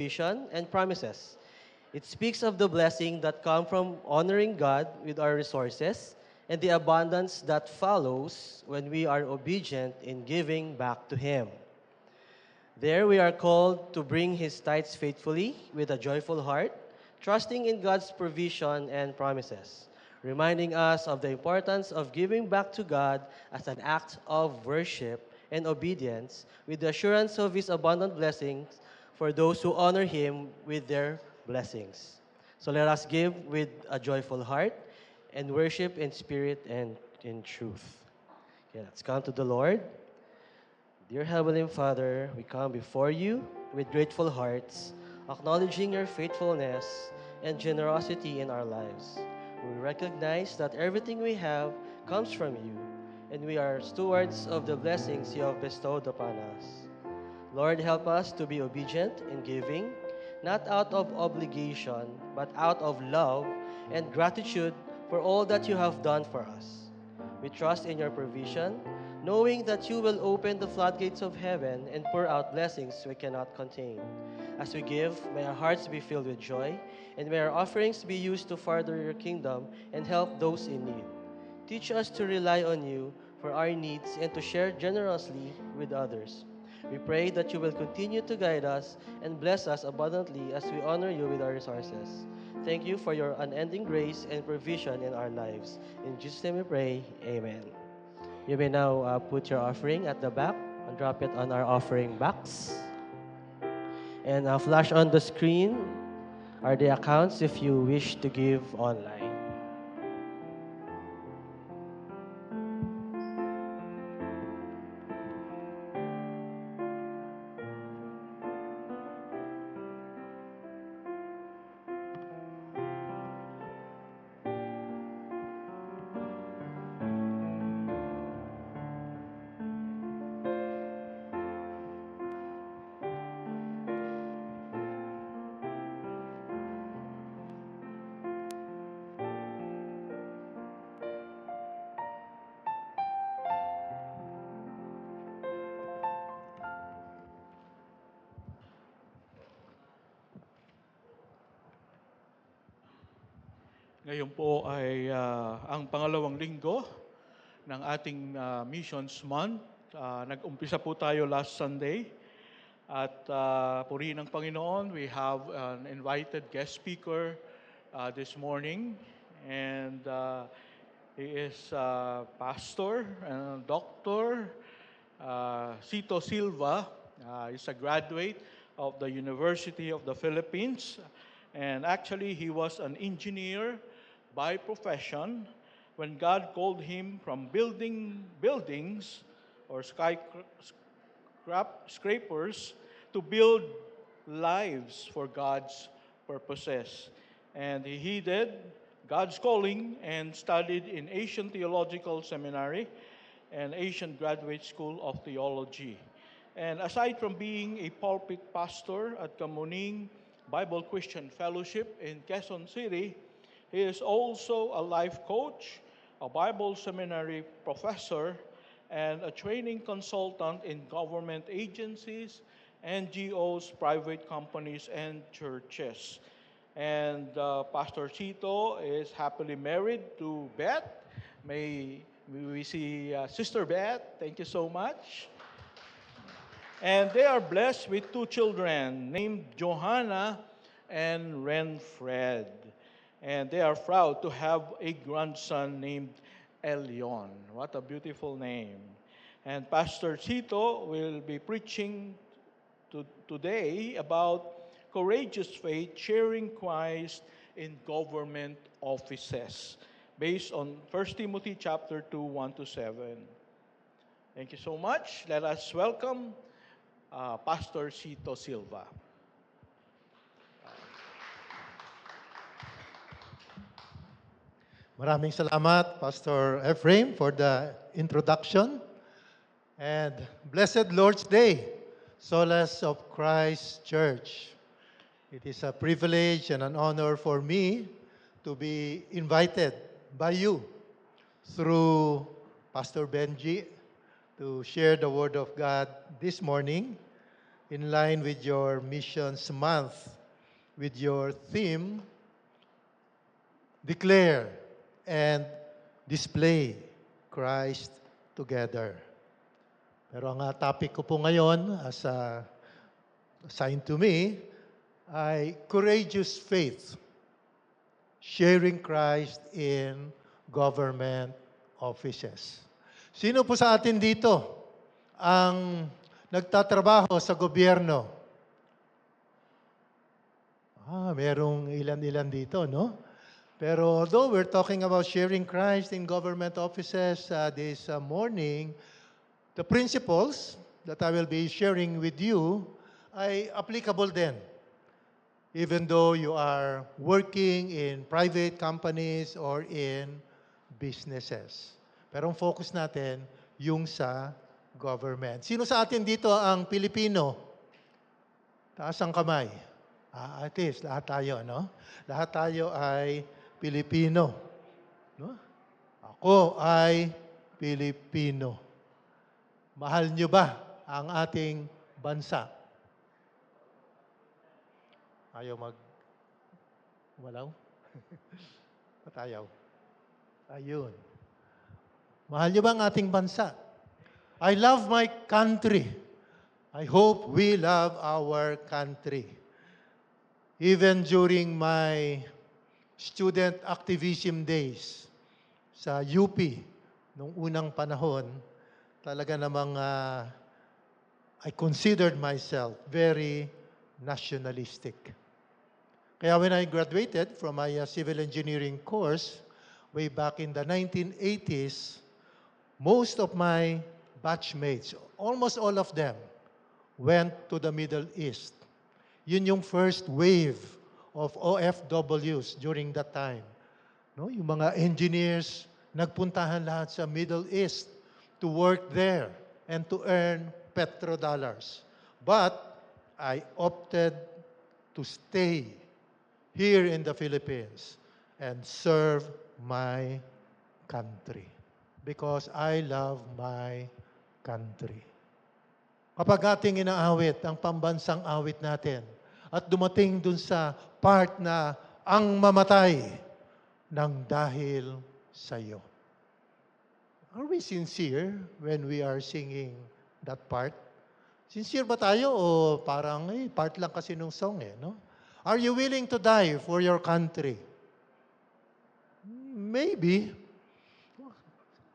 provision, and promises. It speaks of the blessing that come from honoring God with our resources and the abundance that follows when we are obedient in giving back to Him. There we are called to bring His tithes faithfully with a joyful heart, trusting in God's provision and promises, reminding us of the importance of giving back to God as an act of worship and obedience with the assurance of His abundant blessings for those who honor Him with their blessings. So let us give with a joyful heart and worship in spirit and in truth. Okay, let's come to the Lord. Dear Heavenly Father, we come before you with grateful hearts, acknowledging your faithfulness and generosity in our lives. We recognize that everything we have comes from you, and we are stewards of the blessings you have bestowed upon us. Lord, help us to be obedient in giving, not out of obligation, but out of love and gratitude for all that you have done for us. We trust in your provision, knowing that you will open the floodgates of heaven and pour out blessings we cannot contain. As we give, may our hearts be filled with joy, and may our offerings be used to further your kingdom and help those in need. Teach us to rely on you for our needs and to share generously with others. We pray that you will continue to guide us and bless us abundantly as we honor you with our resources. Thank you for your unending grace and provision in our lives. In Jesus' name we pray, amen. You may now put your offering at the back and drop it on our offering box. And flash on the screen are the accounts if you wish to give online. Ngayon po ay ang pangalawang linggo ng ating Missions Month. Nag-umpisa po tayo last Sunday at purihin ng Panginoon, we have an invited guest speaker this morning, and he is pastor and doctor Cito Silva. He's a graduate of the University of the Philippines, and actually he was an engineer by profession when God called him from building buildings or skyscrapers to build lives for God's purposes. And he heeded God's calling and studied in Asian Theological Seminary and Asian Graduate School of Theology. And aside from being a pulpit pastor at Kamuning Bible Christian Fellowship in Quezon City, he is also a life coach, a Bible seminary professor, and a training consultant in government agencies, NGOs, private companies, and churches. And Pastor Chito is happily married to Beth. May we see Sister Beth. Thank you so much. And they are blessed with two children named Johanna and Renfred. And they are proud to have a grandson named Elion. What a beautiful name. And Pastor Chito will be preaching today about courageous faith, sharing Christ in government offices, based on 1 Timothy chapter 2, 1 to 7. Thank you so much. Let us welcome Pastor Cito Silva. Maraming salamat, Pastor Ephraim, for the introduction. And blessed Lord's Day, Solace of Christ Church. It is a privilege and an honor for me to be invited by you through Pastor Benji to share the Word of God this morning. in line with your missions month, with your theme, declare and display Christ together. Pero ang topic ko po ngayon, as assigned to me, ay courageous faith, sharing Christ in government offices. Sino po sa atin dito ang nagtatrabaho sa gobyerno? Merong ilan-ilan dito, no? Pero although we're talking about sharing Christ in government offices this morning, the principles that I will be sharing with you ay applicable din. Even though you are working in private companies or in businesses. Pero ang focus natin, yung sa government. Sino sa atin dito ang Pilipino? Taas ang kamay. At least, lahat tayo, no? Lahat tayo ay Pilipino. No? Ako ay Pilipino. Mahal nyo ba ang ating bansa? Ayaw walaw? Patayaw. Ayun. Mahal nyo ba ang ating bansa? I love my country. I hope we love our country. Even during my student activism days sa UP, nung unang panahon, talaga namang I considered myself very nationalistic. Kaya when I graduated from my civil engineering course, way back in the 1980s, most of my batchmates, almost all of them, went to the Middle East. Yun yung first wave of OFWs during that time. No? Yung mga engineers, nagpuntahan lahat sa Middle East to work there and to earn petrodollars. But I opted to stay here in the Philippines and serve my country because I love my country. Kapag ating inaawit ang pambansang awit natin at dumating dun sa part na ang mamatay ng dahil sa iyo. Are we sincere when we are singing that part? Sincere ba tayo o parang part lang kasi nung song no? Are you willing to die for your country? Maybe.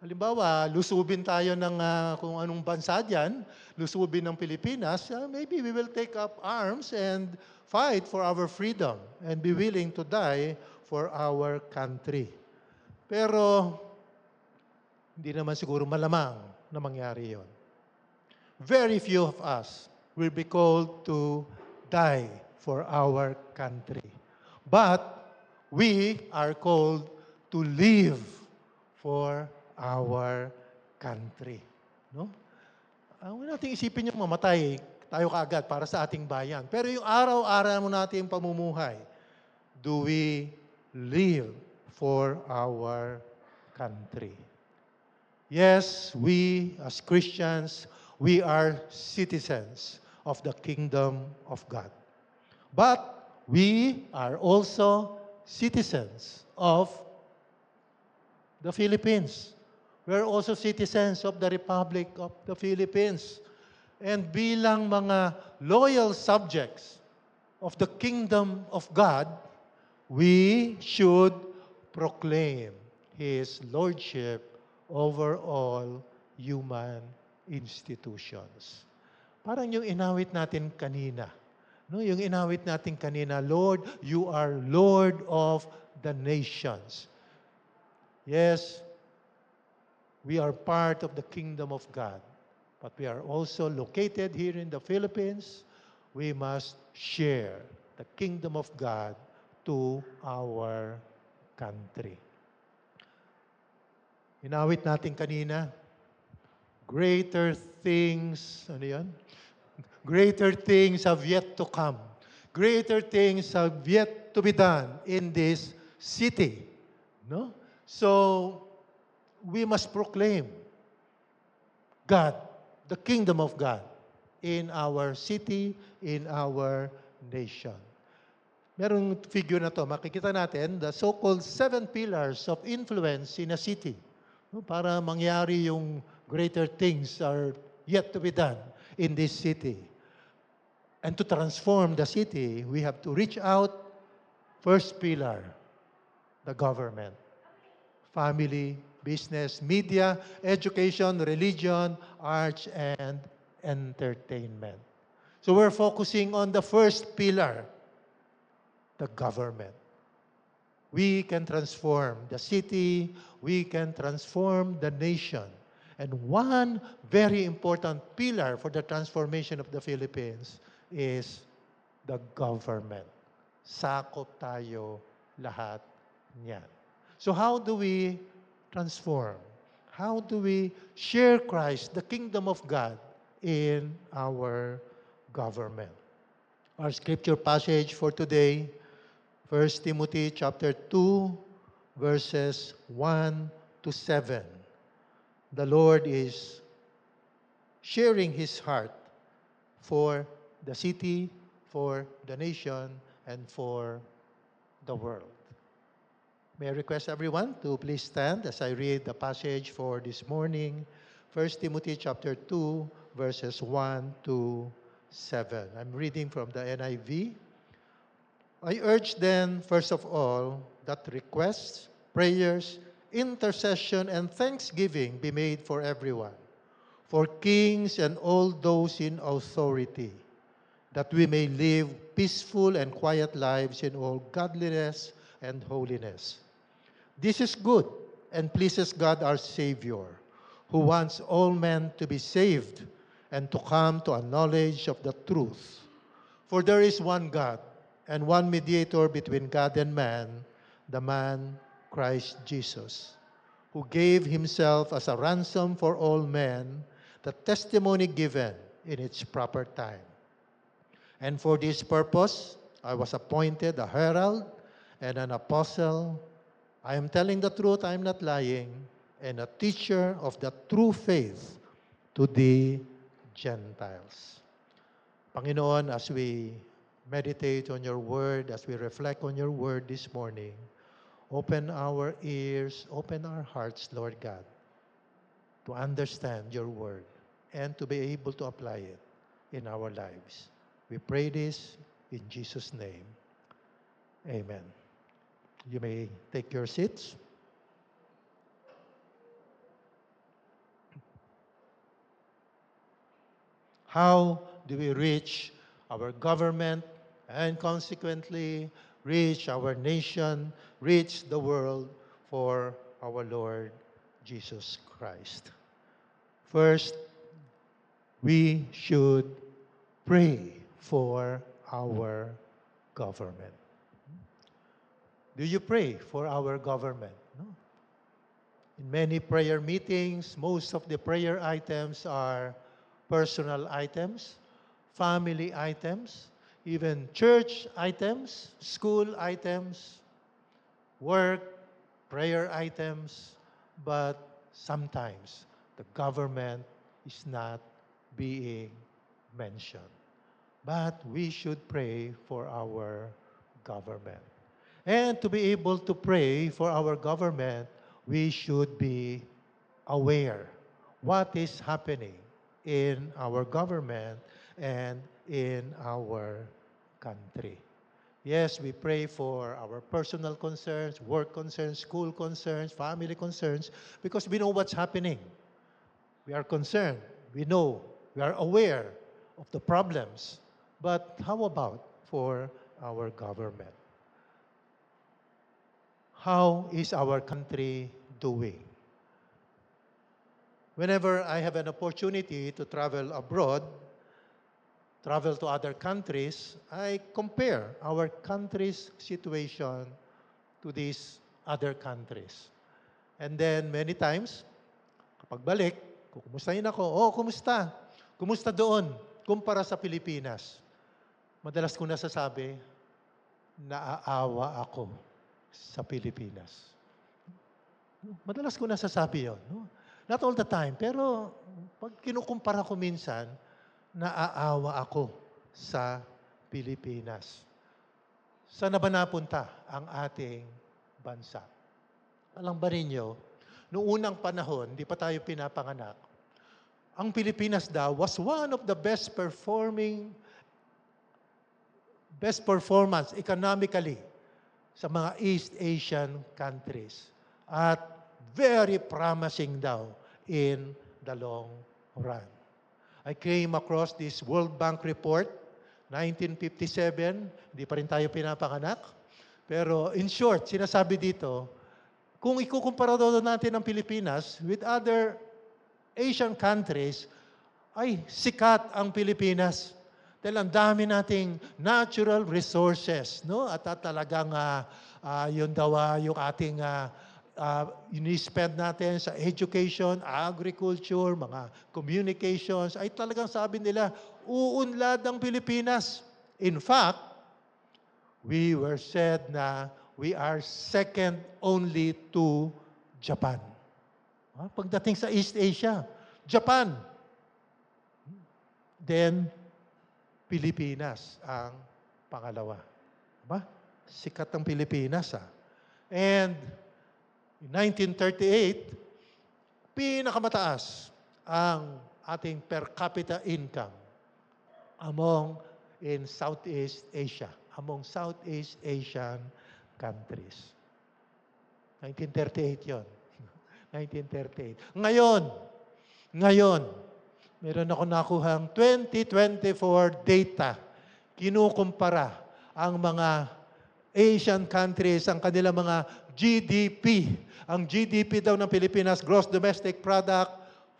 Halimbawa, lusubin tayo ng kung anong bansa dyan, lusubin ng Pilipinas, maybe we will take up arms and fight for our freedom and be willing to die for our country. Pero, hindi naman siguro malamang na mangyari yon. Very few of us will be called to die for our country. But we are called to live for our country. No? Huwag natin isipin yung mamatay tayo kaagad para sa ating bayan. Pero yung araw-araw mo natin pamumuhay, do we live for our country? Yes, we as Christians, we are citizens of the kingdom of God. But we are also citizens of the Philippines. We are also citizens of the Republic of the Philippines. And bilang mga loyal subjects of the kingdom of God, we should proclaim His Lordship over all human institutions. Parang yung inawit natin kanina. No, yung inawit natin kanina, Lord, you are Lord of the nations. Yes, we are part of the kingdom of God, but we are also located here in the Philippines. We must share the kingdom of God to our country. Inawit natin kanina, greater things, ano yan? Greater things have yet to come. Greater things have yet to be done in this city. No? So, we must proclaim God, the kingdom of God, in our city, in our nation. Merong figure na to, makikita natin, the so-called 7 pillars of influence in a city. No, para mangyari yung greater things are yet to be done in this city. And to transform the city, we have to reach out. First pillar, the government. Family, business, media, education, religion, arts, and entertainment. So we're focusing on the first pillar, the government. We can transform the city, we can transform the nation. And one very important pillar for the transformation of the Philippines is the government. Sakop tayo lahat niyan. So how do we transform? How do we share Christ, the kingdom of God, in our government? Our scripture passage for today, 1 Timothy chapter 2, verses 1 to 7. The Lord is sharing His heart for the city, for the nation, and for the world. May I request everyone to please stand as I read the passage for this morning, 1 Timothy chapter 2, verses 1 to 7. I'm reading from the NIV. I urge then, first of all, that requests, prayers, intercession, and thanksgiving be made for everyone, for kings and all those in authority, that we may live peaceful and quiet lives in all godliness and holiness. This is good and pleases God our Savior, who wants all men to be saved and to come to a knowledge of the truth. For there is one God and one mediator between God and man, the man Christ Jesus, who gave himself as a ransom for all men, the testimony given in its proper time. And for this purpose, I was appointed a herald and an apostle. I am telling the truth, I am not lying, and a teacher of the true faith to the Gentiles. Panginoon, as we meditate on your word, as we reflect on your word this morning, open our ears, open our hearts, Lord God, to understand your word and to be able to apply it in our lives. We pray this in Jesus' name. Amen. You may take your seats. How do we reach our government and consequently reach our nation, reach the world for our Lord Jesus Christ? First, we should pray for our government. Do you pray for our government? No? In many prayer meetings, most of the prayer items are personal items, family items, even church items, school items, work, prayer items, but sometimes the government is not being mentioned. But we should pray for our government. And to be able to pray for our government, we should be aware what is happening in our government and in our country. Yes, we pray for our personal concerns, work concerns, school concerns, family concerns, because we know what's happening. We are concerned. We know. We are aware of the problems. But how about for our government? How is our country doing? Whenever I have an opportunity to travel abroad, travel to other countries, I compare our country's situation to these other countries. And then many times, kapag balik, kukumustahin ako, oh, kumusta? Kumusta doon? Kumpara sa Pilipinas. Madalas ko nasasabi, naaawa ako sa Pilipinas. Madalas ko nasasabi yun. No? Not all the time, pero pag kinukumpara ko minsan, naaawa ako sa Pilipinas. Saan na ba napunta ang ating bansa? Alam ba ninyo, noong unang panahon, hindi pa tayo pinapanganak, ang Pilipinas daw was one of the best performance economically sa mga East Asian countries. At very promising daw in the long run. I came across this World Bank report, 1957, hindi pa rin tayo pinapanganak. Pero in short, sinasabi dito, kung ikukumpara daw natin ang Pilipinas with other Asian countries, ay sikat ang Pilipinas. Dahil ang dami nating natural resources, no? At talagang yun daw yung ating ini-spend natin sa education, agriculture, mga communications, ay talagang sabi nila, uunlad ang Pilipinas. In fact, we were said na we are second only to Japan. Pagdating sa East Asia, Japan. Then, Pilipinas ang pangalawa. Diba? Sikat ang Pilipinas. And in 1938, pinakamataas ang ating per capita income in Southeast Asia, among Southeast Asian countries. 1938 yon. 1938. Ngayon, meron ako nakuhang 2024 data. Kinukumpara ang mga Asian countries, ang kanilang mga GDP. Ang GDP daw ng Pilipinas, Gross Domestic Product,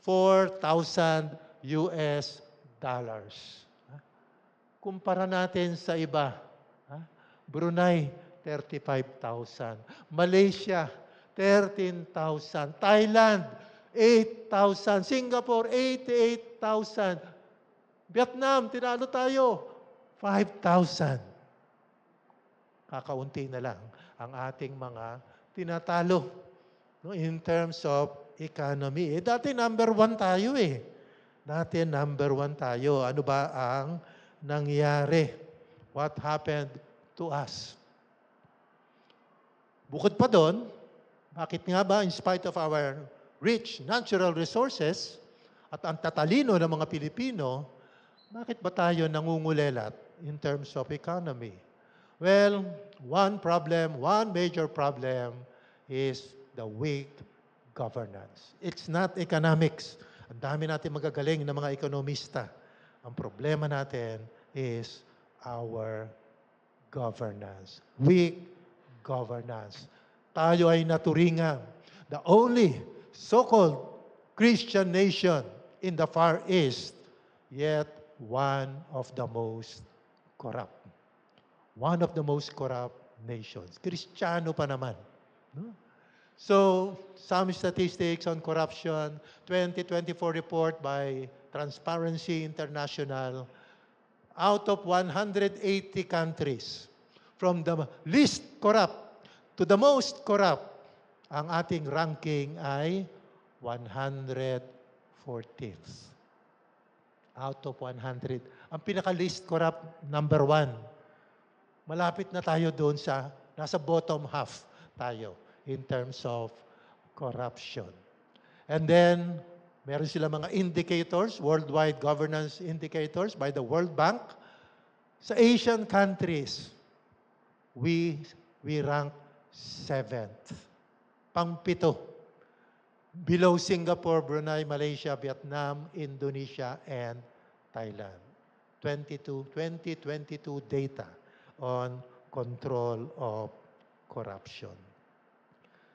$4,000. Kumpara natin sa iba. Brunei, 35,000. Malaysia, 13,000. Thailand, 8,000. Singapore, 88,000. Vietnam, tinalo tayo, 5,000. Kakaunti na lang ang ating mga tinatalo, no, in terms of economy. Dati number 1 tayo eh. Dati number 1 tayo. Ano ba ang nangyari? What happened to us? Bukod pa doon, bakit nga ba in spite of our rich natural resources at ang tatalino ng mga Pilipino, bakit ba tayo nangungulelat in terms of economy? Well, one major problem is the weak governance. It's not economics. Ang dami natin magagaling na mga ekonomista. Ang problema natin is our governance. Weak governance. Tayo ay naturingan the only so-called Christian nation in the Far East, yet one of the most corrupt. One of the most corrupt nations. Kristiyano pa naman. No? So, some statistics on corruption, 2024 report by Transparency International, out of 180 countries, from the least corrupt to the most corrupt, ang ating ranking ay 114th. Out of 100. Ang pinaka-least corrupt, number 1. Malapit na tayo doon sa, nasa bottom half tayo in terms of corruption. And then, meron sila mga indicators, worldwide governance indicators by the World Bank. Sa Asian countries, we rank 7th. Pang-7. Below Singapore, Brunei, Malaysia, Vietnam, Indonesia, and Thailand. 2022 data on control of corruption.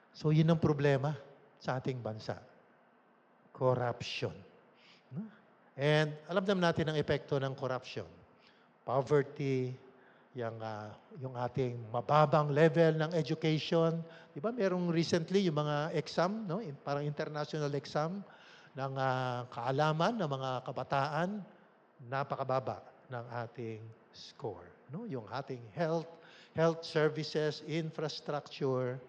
So, yun ang problema sa ating bansa. Corruption. And alam naman natin ang epekto ng corruption. Poverty, yung ating mababang level ng education. Di ba merong recently yung mga exam, no? Parang international exam ng kaalaman ng mga kabataan, napakababa ng ating score. No? Yung ating health services, infrastructure,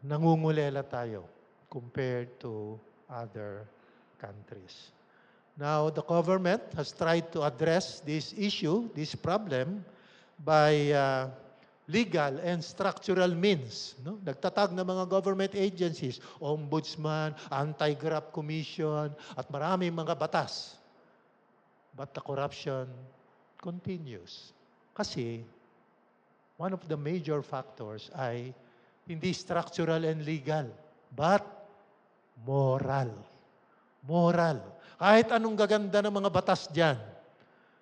nangungulela tayo compared to other countries. Now, the government has tried to address this issue, this problem, by legal and structural means. No? Nagtatag ng mga government agencies, ombudsman, anti-graft commission, at maraming mga batas. But the corruption continues. Kasi, one of the major factors ay hindi structural and legal, but moral. Moral. Kahit anong gaganda ng mga batas dyan,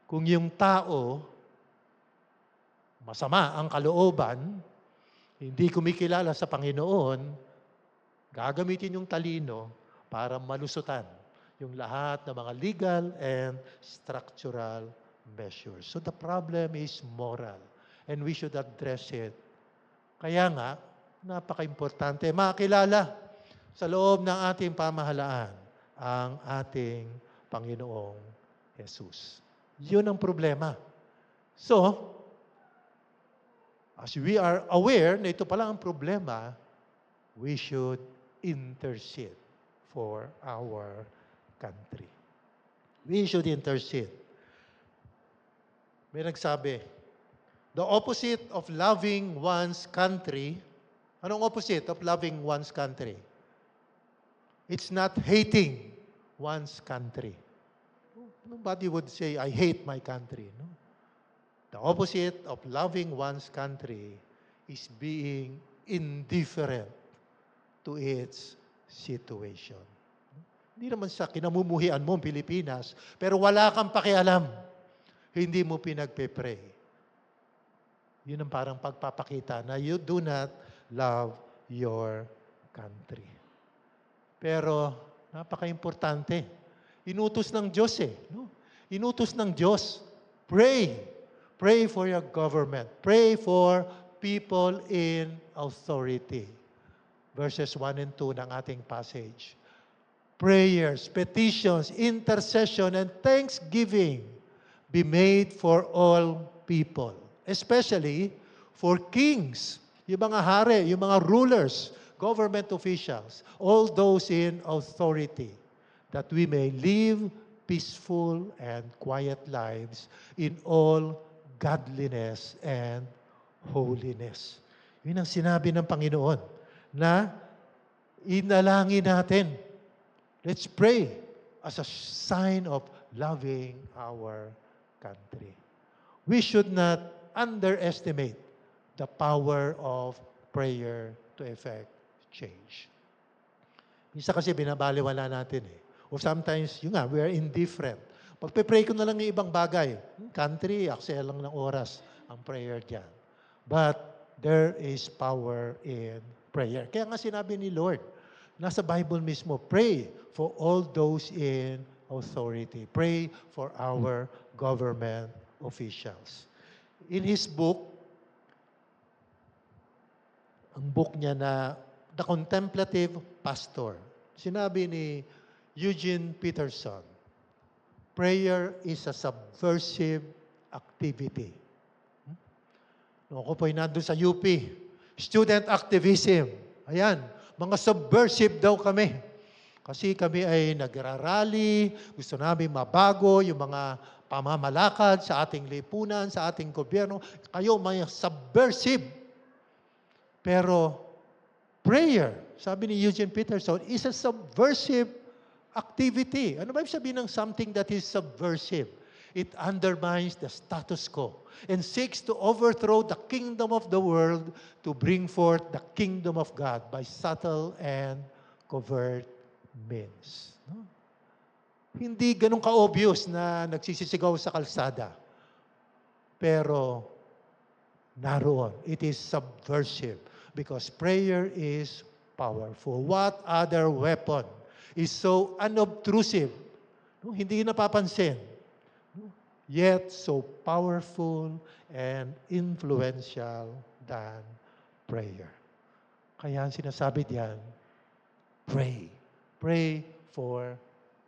kung yung tao, masama ang kalooban, hindi kumikilala sa Panginoon, gagamitin yung talino para malusutan yung lahat ng mga legal and structural measures. So the problem is moral, and we should address it. Kaya nga, napaka-importante makilala sa loob ng ating pamahalaan ang ating Panginoong Jesus. Yun ang problema. So, as we are aware na ito pala ang problema, we should intercede for our country. We should intercede. May nagsabi, the opposite of loving one's country, anong opposite of loving one's country? It's not hating one's country. Nobody would say, I hate my country. No? The opposite of loving one's country is being indifferent to its situation. Hindi naman sa kinamumuhian mo, Pilipinas, pero wala kang pakialam. Hindi mo pinagpe-pray. Yun ang parang pagpapakita na you do not love your country. Pero napaka-importante. Inutos ng Diyos no? Inutos ng Diyos. Pray. Pray for your government. Pray for people in authority. Verses 1 and 2 ng ating passage. Prayers, petitions, intercession, and thanksgiving be made for all people. Especially for kings, yung mga hari, yung mga rulers, government officials, all those in authority, that we may live peaceful and quiet lives in all godliness and holiness. Yun ang sinabi ng Panginoon na inalangin natin. Let's pray as a sign of loving our country. We should not underestimate the power of prayer to effect change. Minsan kasi binabaliwala natin Or sometimes, yun nga, we are indifferent. Pagpe-pray ko na lang yung ibang bagay. Country, aksaya lang ng oras ang prayer dyan. But there is power in prayer. Kaya nga sinabi ni Lord, nasa Bible mismo, pray for all those in authority. Pray for our government officials. In his book, ang book niya na The Contemplative Pastor, sinabi ni Eugene Peterson, prayer is a subversive activity. Noong ako po'y nandun sa UP, student activism. Ayan, mga subversive daw kami. Kasi kami ay nagrarally, gusto namin mabago yung mga pamamalakad sa ating lipunan, sa ating gobyerno. Kayo may subversive. Pero prayer, sabi ni Eugene Peterson, is a subversive activity. Ano ba ibig sabihin ng something that is subversive? It undermines the status quo and seeks to overthrow the kingdom of the world to bring forth the kingdom of God by subtle and covert means. No? Hindi ganun ka-obvious na nagsisisigaw sa kalsada. Pero naroon, it is subversive because prayer is powerful. What other weapon is so unobtrusive, no? Hindi napapansin, no? Yet so powerful and influential than prayer. Kaya ang sinasabi diyan, pray. Pray for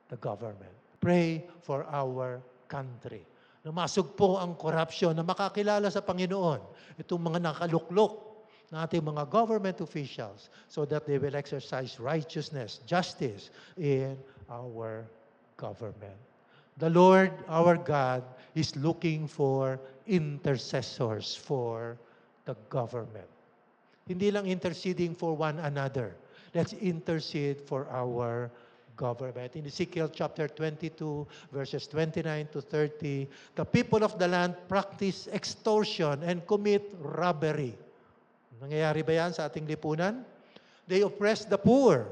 the government. Pray for our country. Na masugpo ang korupsyon, na makakilala sa Panginoon itong mga nakaluklok na ating mga government officials so that they will exercise righteousness, justice in our government. The Lord, our God, is looking for intercessors for the government. Hindi lang interceding for one another. Let's intercede for our government. In Ezekiel chapter 22, verses 29 to 30, the people of the land practice extortion and commit robbery. Nangyayari ba yan sa ating lipunan? They oppress the poor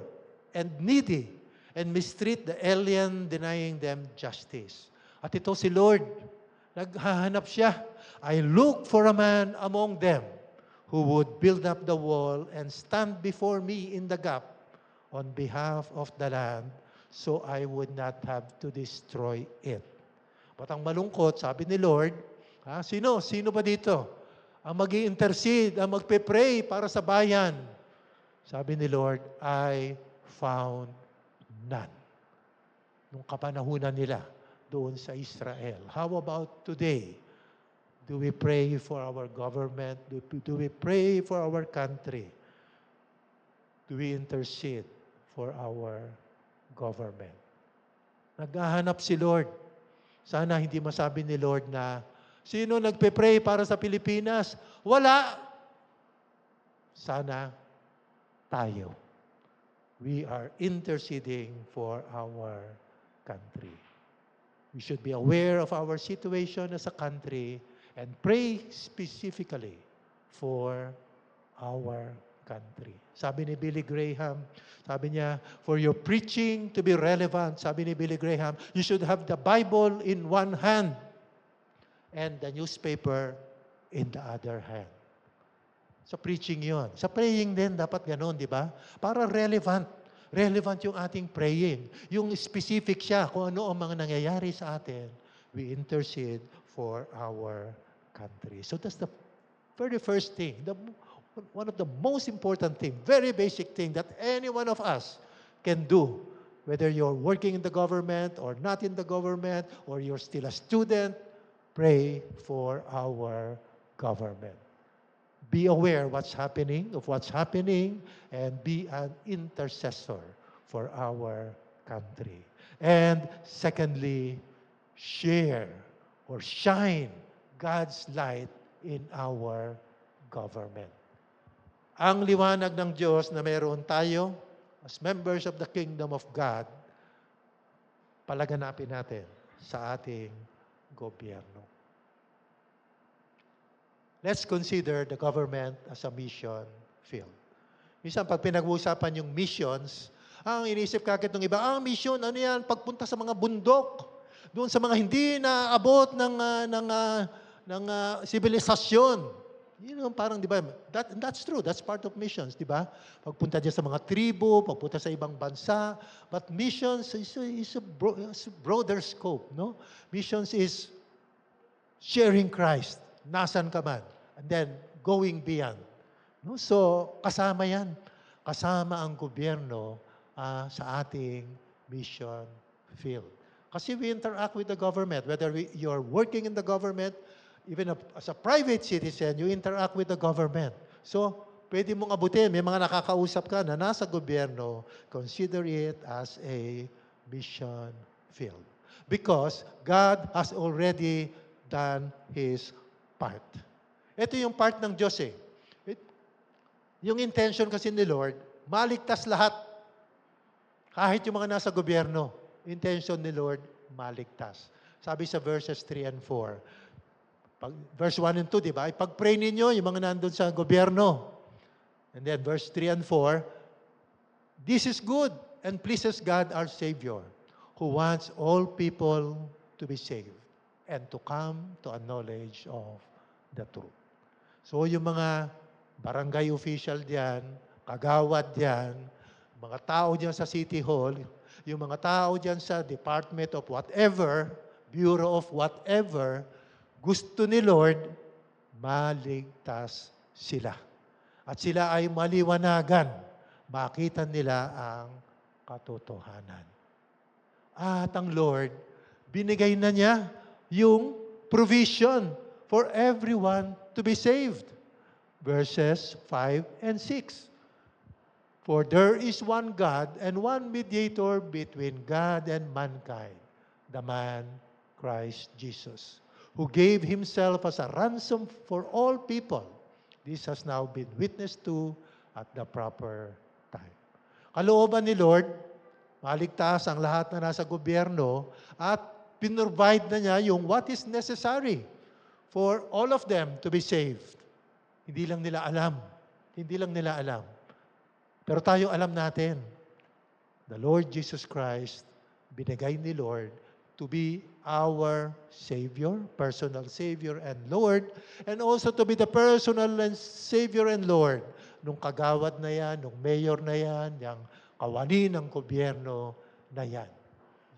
and needy and mistreat the alien, denying them justice. At ito si Lord, naghahanap siya. I look for a man among them who would build up the wall and stand before me in the gap on behalf of the land, so I would not have to destroy it. But ang malungkot, sabi ni Lord, sino ba dito? Ang mag-i-intercede, ang magpe-pray para sa bayan. Sabi ni Lord, I found none. Nung kapanahunan nila doon sa Israel. How about today? Do we pray for our government? Do we pray for our country? Do we intercede for our government? Naghahanap si Lord. Sana hindi masabi ni Lord na, sino nagpe-pray para sa Pilipinas? Wala. Sana tayo. We are interceding for our country. We should be aware of our situation as a country and pray specifically for our country. Sabi ni Billy Graham, sabi niya, for your preaching to be relevant, sabi ni Billy Graham, you should have the Bible in one hand and the newspaper in the other hand. Sa preaching yon. Sa praying din, dapat ganon, di ba? Para relevant. Relevant yung ating praying. Yung specific siya kung ano ang mga nangyayari sa atin. We intercede for our country. So that's the very first thing. One of the most important thing, very basic thing that any one of us can do. Whether you're working in the government or not in the government, or you're still a student, pray for our government. Be aware of what's happening, and be an intercessor for our country. And secondly, share or shine God's light in our government. Ang liwanag ng Diyos na meron tayo as members of the kingdom of God, palaganapin natin sa ating gobyerno. Let's consider the government as a mission field. Minsan, pag pinag-uusapan yung missions, ang inisip kagad ng iba, mission, ano yan? Pagpunta sa mga bundok, doon sa mga hindi naabot ng sibilisasyon. Yun know, parang, di ba, that's true. That's part of missions, di ba? Pagpunta dyan sa mga tribo, pagpunta sa ibang bansa. But missions is a broader scope, no? Missions is sharing Christ. Nasan ka man. And then, going beyond. No? So, kasama yan. Kasama ang gobyerno sa ating mission field. Kasi we interact with the government. Whether you're working in the government, even as a private citizen, you interact with the government. So, pwede mong abutin. May mga nakakausap ka na nasa gobyerno, consider it as a mission field. Because God has already done His part. Ito yung part ng Diyos eh. Yung intention kasi ni Lord, maligtas lahat. Kahit yung mga nasa gobyerno, intention ni Lord, maligtas. Sabi sa verses 3 and 4. Verse 1 and 2, di ba? Ipag-pray ninyo yung mga nandun sa gobyerno. And then verse 3 and 4, this is good and pleases God our Savior, who wants all people to be saved and to come to a knowledge of the truth. So yung mga barangay official diyan, kagawad diyan, mga tao diyan sa City Hall, yung mga tao diyan sa Department of whatever, Bureau of whatever, gusto ni Lord, maligtas sila. At sila ay maliwanagan, makita nila ang katotohanan. At ang Lord, binigay na niya yung provision for everyone to be saved. Verses 5 and 6. For there is one God and one mediator between God and mankind, the man Christ Jesus, who gave himself as a ransom for all people. This has now been witnessed to at the proper time. Kalooban ni Lord, maligtas ang lahat na nasa gobyerno at pinrovide na niya yung what is necessary for all of them to be saved. Hindi lang nila alam. Hindi lang nila alam. Pero tayo alam natin, the Lord Jesus Christ, binigay ni Lord to be our Savior, personal Savior and Lord, and also to be the personal and Savior and Lord nung kagawad na yan, nung mayor na yan, yung kawani ng gobyerno na yan.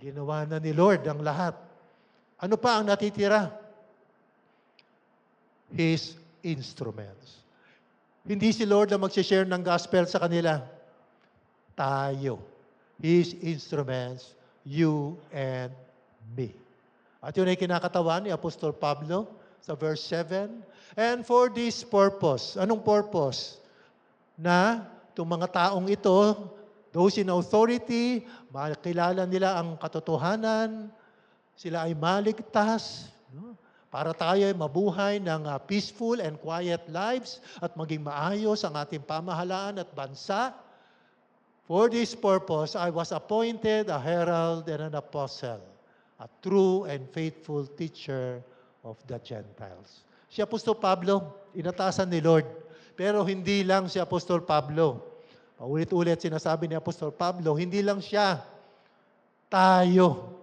Ginawa na ni Lord ang lahat. Ano pa ang natitira? His instruments. Hindi si Lord na mag-share ng gospel sa kanila. Tayo. His instruments, you and me. At yun ay kinakatawan ni Apostol Pablo sa verse 7. And for this purpose, anong purpose? Na itong mga taong ito, those in authority, makilala nila ang katotohanan, sila ay maligtas, no? Para tayo ay mabuhay ng peaceful and quiet lives at maging maayos ang ating pamahalaan at bansa. For this purpose, I was appointed a herald and an apostle, a true and faithful teacher of the Gentiles. Si Apostol Pablo, inatasan ni Lord. Pero hindi lang si Apostol Pablo. Paulit-ulit sinasabi ni Apostol Pablo, hindi lang siya. Tayo,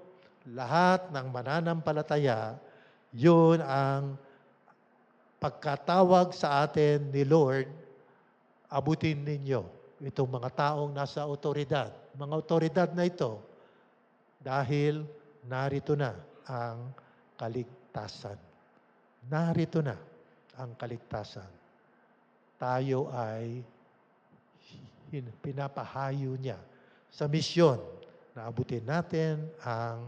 lahat ng mananampalataya, yun ang pagkatawag sa atin ni Lord, abutin ninyo itong mga taong nasa otoridad. Mga otoridad na ito, dahil narito na ang kaligtasan. Narito na ang kaligtasan. Tayo ay pinapahayo niya sa misyon na abutin natin ang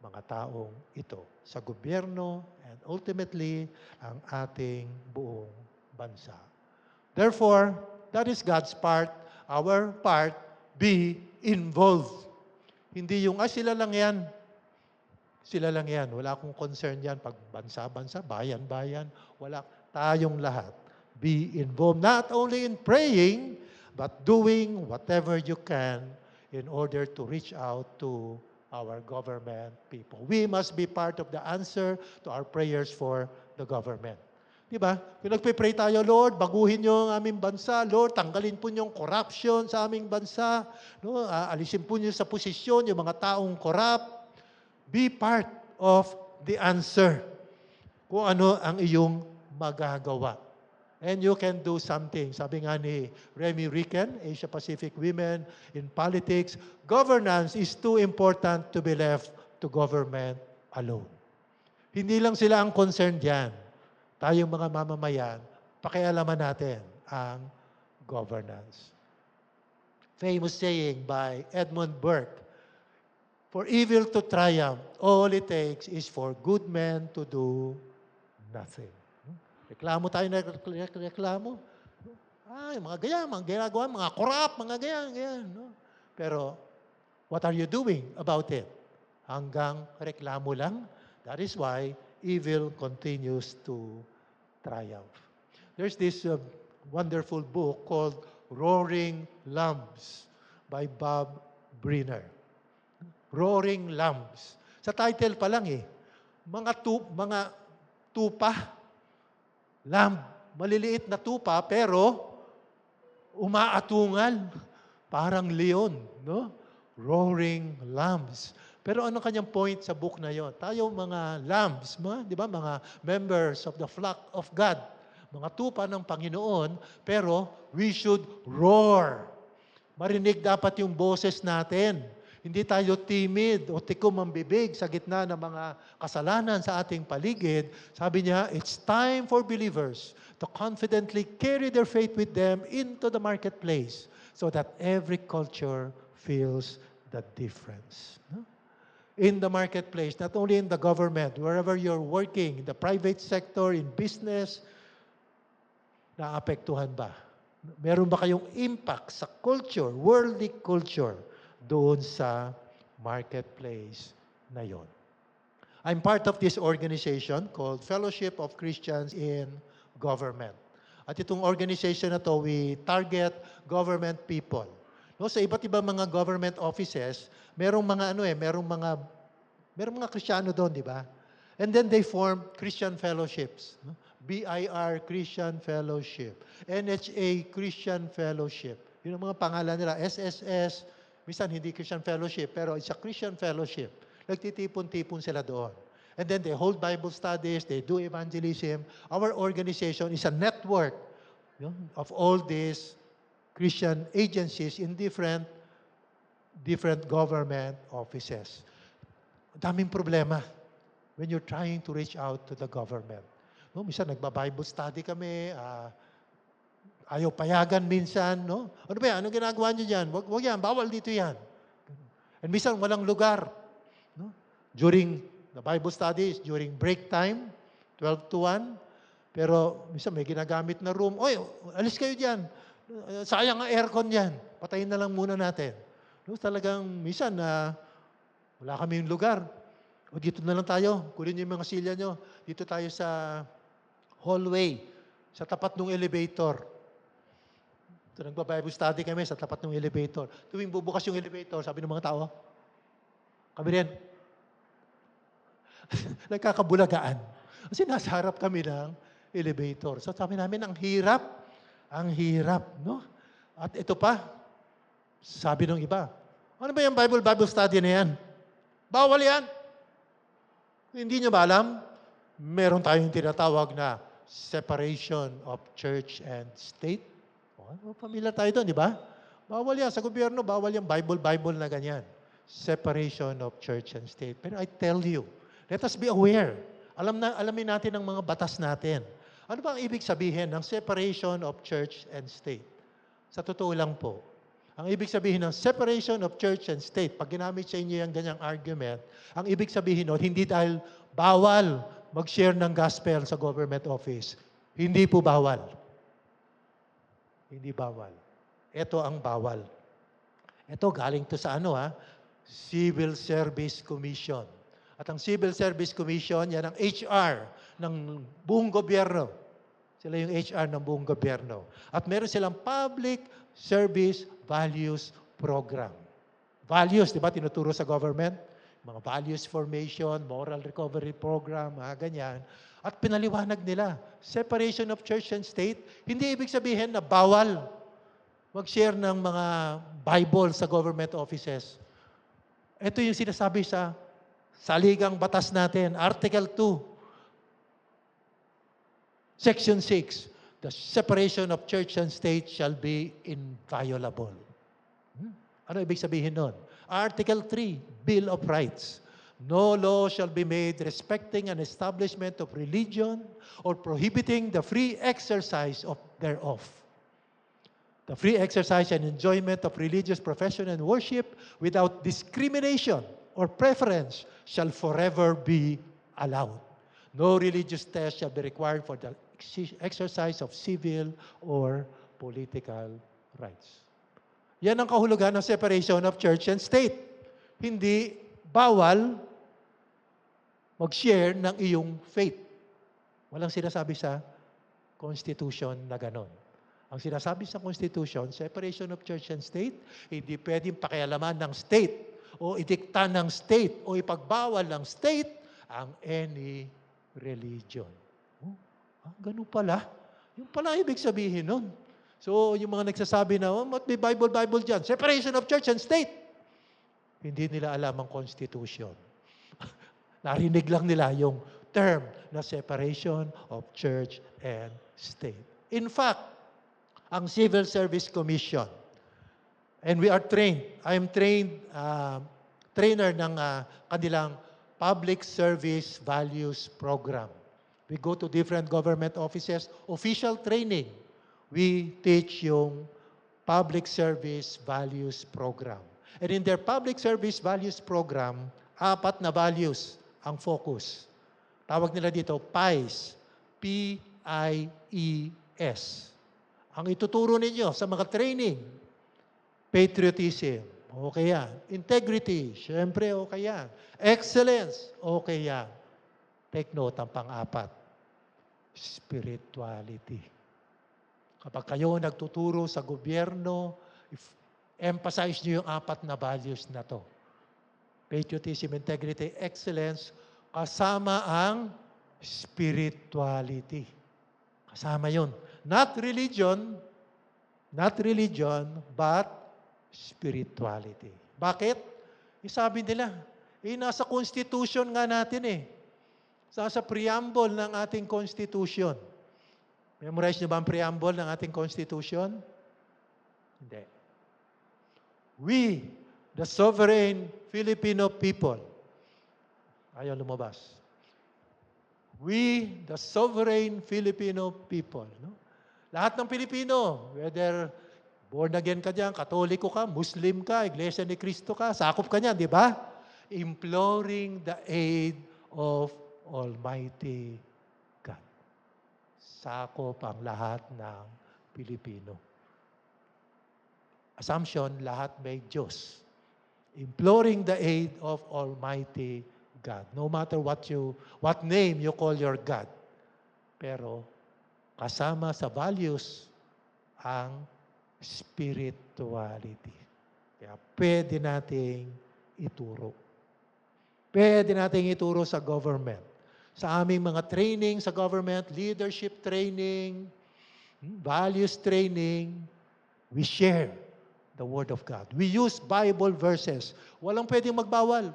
mga taong ito sa gobyerno and ultimately ang ating buong bansa. Therefore, that is God's part. Our part, be involved. Hindi yung, sila lang yan. Sila lang yan. Wala akong concern yan. Pag bansa-bansa, bayan-bayan, wala. Tayong lahat. Be involved not only in praying, but doing whatever you can in order to reach out to our government people. We must be part of the answer to our prayers for the government. Diba? Kung nagpe-pray tayo, Lord, baguhin niyo ang aming bansa. Lord, tanggalin po niyo yung corruption sa aming bansa. No? Alisin po niyo sa posisyon yung mga taong corrupt. Be part of the answer kung ano ang iyong magagawa. And you can do something. Sabi nga ni Remy Ricken, Asia Pacific Women in Politics, governance is too important to be left to government alone. Hindi lang sila ang concerned diyan. Tayong mga mamamayan, pakialaman natin ang governance. Famous saying by Edmund Burke, for evil to triumph, all it takes is for good men to do nothing. Reklamo tayo na reklamo. Mga ganyan, mga ginagawa, mga corrupt, mga ganyan. No? Pero, what are you doing about it? Hanggang reklamo lang. That is why evil continues to triumph. There's this wonderful book called Roaring Lambs by Bob Briner. Roaring Lambs. Sa title pa lang mga tupa, lamb, maliliit na tupa, pero umaatungal. Parang leon, no? Roaring lambs. Pero ano kanyang point sa book na yon? Tayo mga lambs, di ba? Mga members of the flock of God. Mga tupa ng Panginoon, pero we should roar. Marinig dapat yung boses natin. Hindi tayo timid o tikom ang bibig sa gitna ng mga kasalanan sa ating paligid. Sabi niya, it's time for believers to confidently carry their faith with them into the marketplace so that every culture feels the difference. No? In the marketplace, not only in the government, wherever you're working, in the private sector, in business, naapektuhan ba? Meron ba kayong impact sa culture, worldly culture, doon sa marketplace na yon. I'm part of this organization called Fellowship of Christians in Government. At itong organization na to, we target government people. No, sa iba't ibang mga government offices, merong mga Kristiyano doon, di ba? And then they form Christian fellowships. No? BIR Christian Fellowship, NHA Christian Fellowship. Yun ang mga pangalan nila. SSS, minsan hindi Christian Fellowship, pero it's a Christian Fellowship. Nagtitipon-tipon sila doon. And then they hold Bible studies, they do evangelism. Our organization is a network of all these Christian agencies in different government offices. Daming problema when you're trying to reach out to the government. No, minsan nagba-Bible study kami, ayaw payagan minsan, no? Ano ba yan? Anong ginagawa niyo diyan? Wag yan, bawal dito yan. And minsan walang lugar. No? During the Bible studies, during break time, 12 to 1, pero minsan may ginagamit na room. Oy, alis kayo diyan. Sayang ang aircon diyan. Patayin na lang muna natin. No, talagang minsan wala kaming lugar. O dito na lang tayo. Kunin niyo yung mga silya niyo. Dito tayo sa hallway, sa tapat ng elevator. Ito, nagba-Bible study kami sa tapat ng elevator. Tuwing bubukas yung elevator, sabi ng mga tao, kami rin. Nagkakabulagaan. Kasi nasa harap kami ng elevator. So sabi namin, ang hirap, no? At ito pa, sabi ng iba, ano ba yung Bible study na yan? Bawal yan. Hindi nyo ba alam? Meron tayong tinatawag na separation of church and state. Pamilya tayo doon, di ba? Bawal yan. Sa gobyerno, bawal yung Bible na ganyan. Separation of church and state. Pero I tell you, let us be aware. Alamin natin ang mga batas natin. Ano ba ang ibig sabihin ng separation of church and state? Sa totoo lang po, ang ibig sabihin ng separation of church and state, pag ginamit sa inyo yung ganyang argument, ang ibig sabihin nun, hindi dahil bawal mag-share ng gospel sa government office. Hindi po bawal. Hindi bawal. Ito ang bawal. Ito galing to sa Civil Service Commission. At ang Civil Service Commission, yan ang HR ng buong gobyerno. Sila yung HR ng buong gobyerno. At meron silang Public Service Values Program. Values, di ba, tinuturo sa government? Mga values formation, moral recovery program, ganyan. At pinaliwanag nila, separation of church and state, hindi ibig sabihin na bawal mag-share ng mga Bible sa government offices. Ito yung sinasabi sa saligang batas natin, Article 2, Section 6, the separation of church and state shall be inviolable. Ano ibig sabihin nun? Article 3, Bill of Rights. No law shall be made respecting an establishment of religion or prohibiting the free exercise thereof. The free exercise and enjoyment of religious profession and worship without discrimination or preference shall forever be allowed. No religious test shall be required for the exercise of civil or political rights. Yan ang kahulugan ng separation of church and state. Hindi bawal mag-share ng iyong faith. Walang sinasabi sa Constitution na ganon. Ang sinasabi sa Constitution, separation of church and state, hindi pwedeng pakialaman ng state o idikta ng state o ipagbawal ng state ang any religion. Ganun pala. Yung pala ibig sabihin nun. So, yung mga nagsasabi na, may Bible dyan. Separation of church and state. Hindi nila alam ang Constitution. Narinig lang nila yung term na separation of church and state. In fact, ang Civil Service Commission, and we are trained, I am trainer ng kanilang Public Service Values Program. We go to different government offices, official training. We teach yung Public Service Values Program. And in their Public Service Values Program, 4 na values ang focus. Tawag nila dito, PIES. P-I-E-S. Ang ituturo ninyo sa mga training, patriotism, okay yan. Integrity, syempre okay yan. Excellence, okay yan. Take note ang pang-apat, spirituality. Kapag kayo nagtuturo sa gobyerno, emphasize nyo yung apat na values na to. Patriotism, integrity, excellence, kasama ang spirituality. Kasama yun. Not religion, but spirituality. Bakit? Sabi nila, nasa constitution nga natin eh. Sa preamble ng ating constitution. Memorize niyo ba ang preamble ng ating constitution? Hindi. We, the sovereign Filipino people. Ayaw lumabas. We, the sovereign Filipino people. No? Lahat ng Pilipino, whether born again ka dyan, Katoliko ka, Muslim ka, Iglesia ni Cristo ka, sakop ka niyan, di ba? Imploring the aid of Almighty God. Sakop ang lahat ng Pilipino. Assumption, lahat may Diyos. Imploring the aid of Almighty God. No matter what name you call your God. Pero kasama sa values ang spirituality. Kaya pwede nating ituro. Pwede nating ituro sa government. Sa aming mga training sa government, leadership training, values training, we share the Word of God. We use Bible verses. Walang pwedeng magbawal.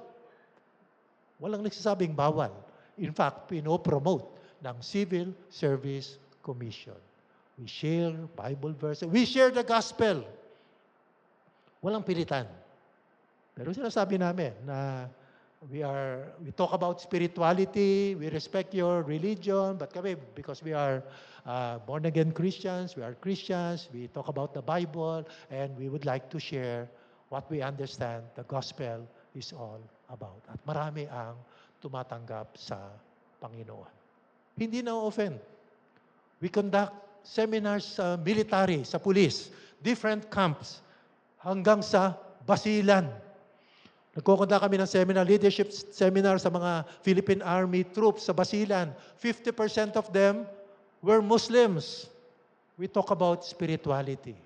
Walang nagsasabing bawal. In fact, pinopromote ng Civil Service Commission. We share Bible verses. We share the gospel. Walang pilitan. Pero sinasabi namin na we talk about spirituality, we respect your religion, but kami, because we are born-again Christians, we are Christians, we talk about the Bible, and we would like to share what we understand the gospel is all about. At marami ang tumatanggap sa Panginoon. Hindi na offend. We conduct seminars sa military, sa police, different camps, hanggang sa basilan. Nagkukunta kami ng seminar, leadership seminar sa mga Philippine Army troops sa basilan. 50% of them were Muslims. We talk about spirituality.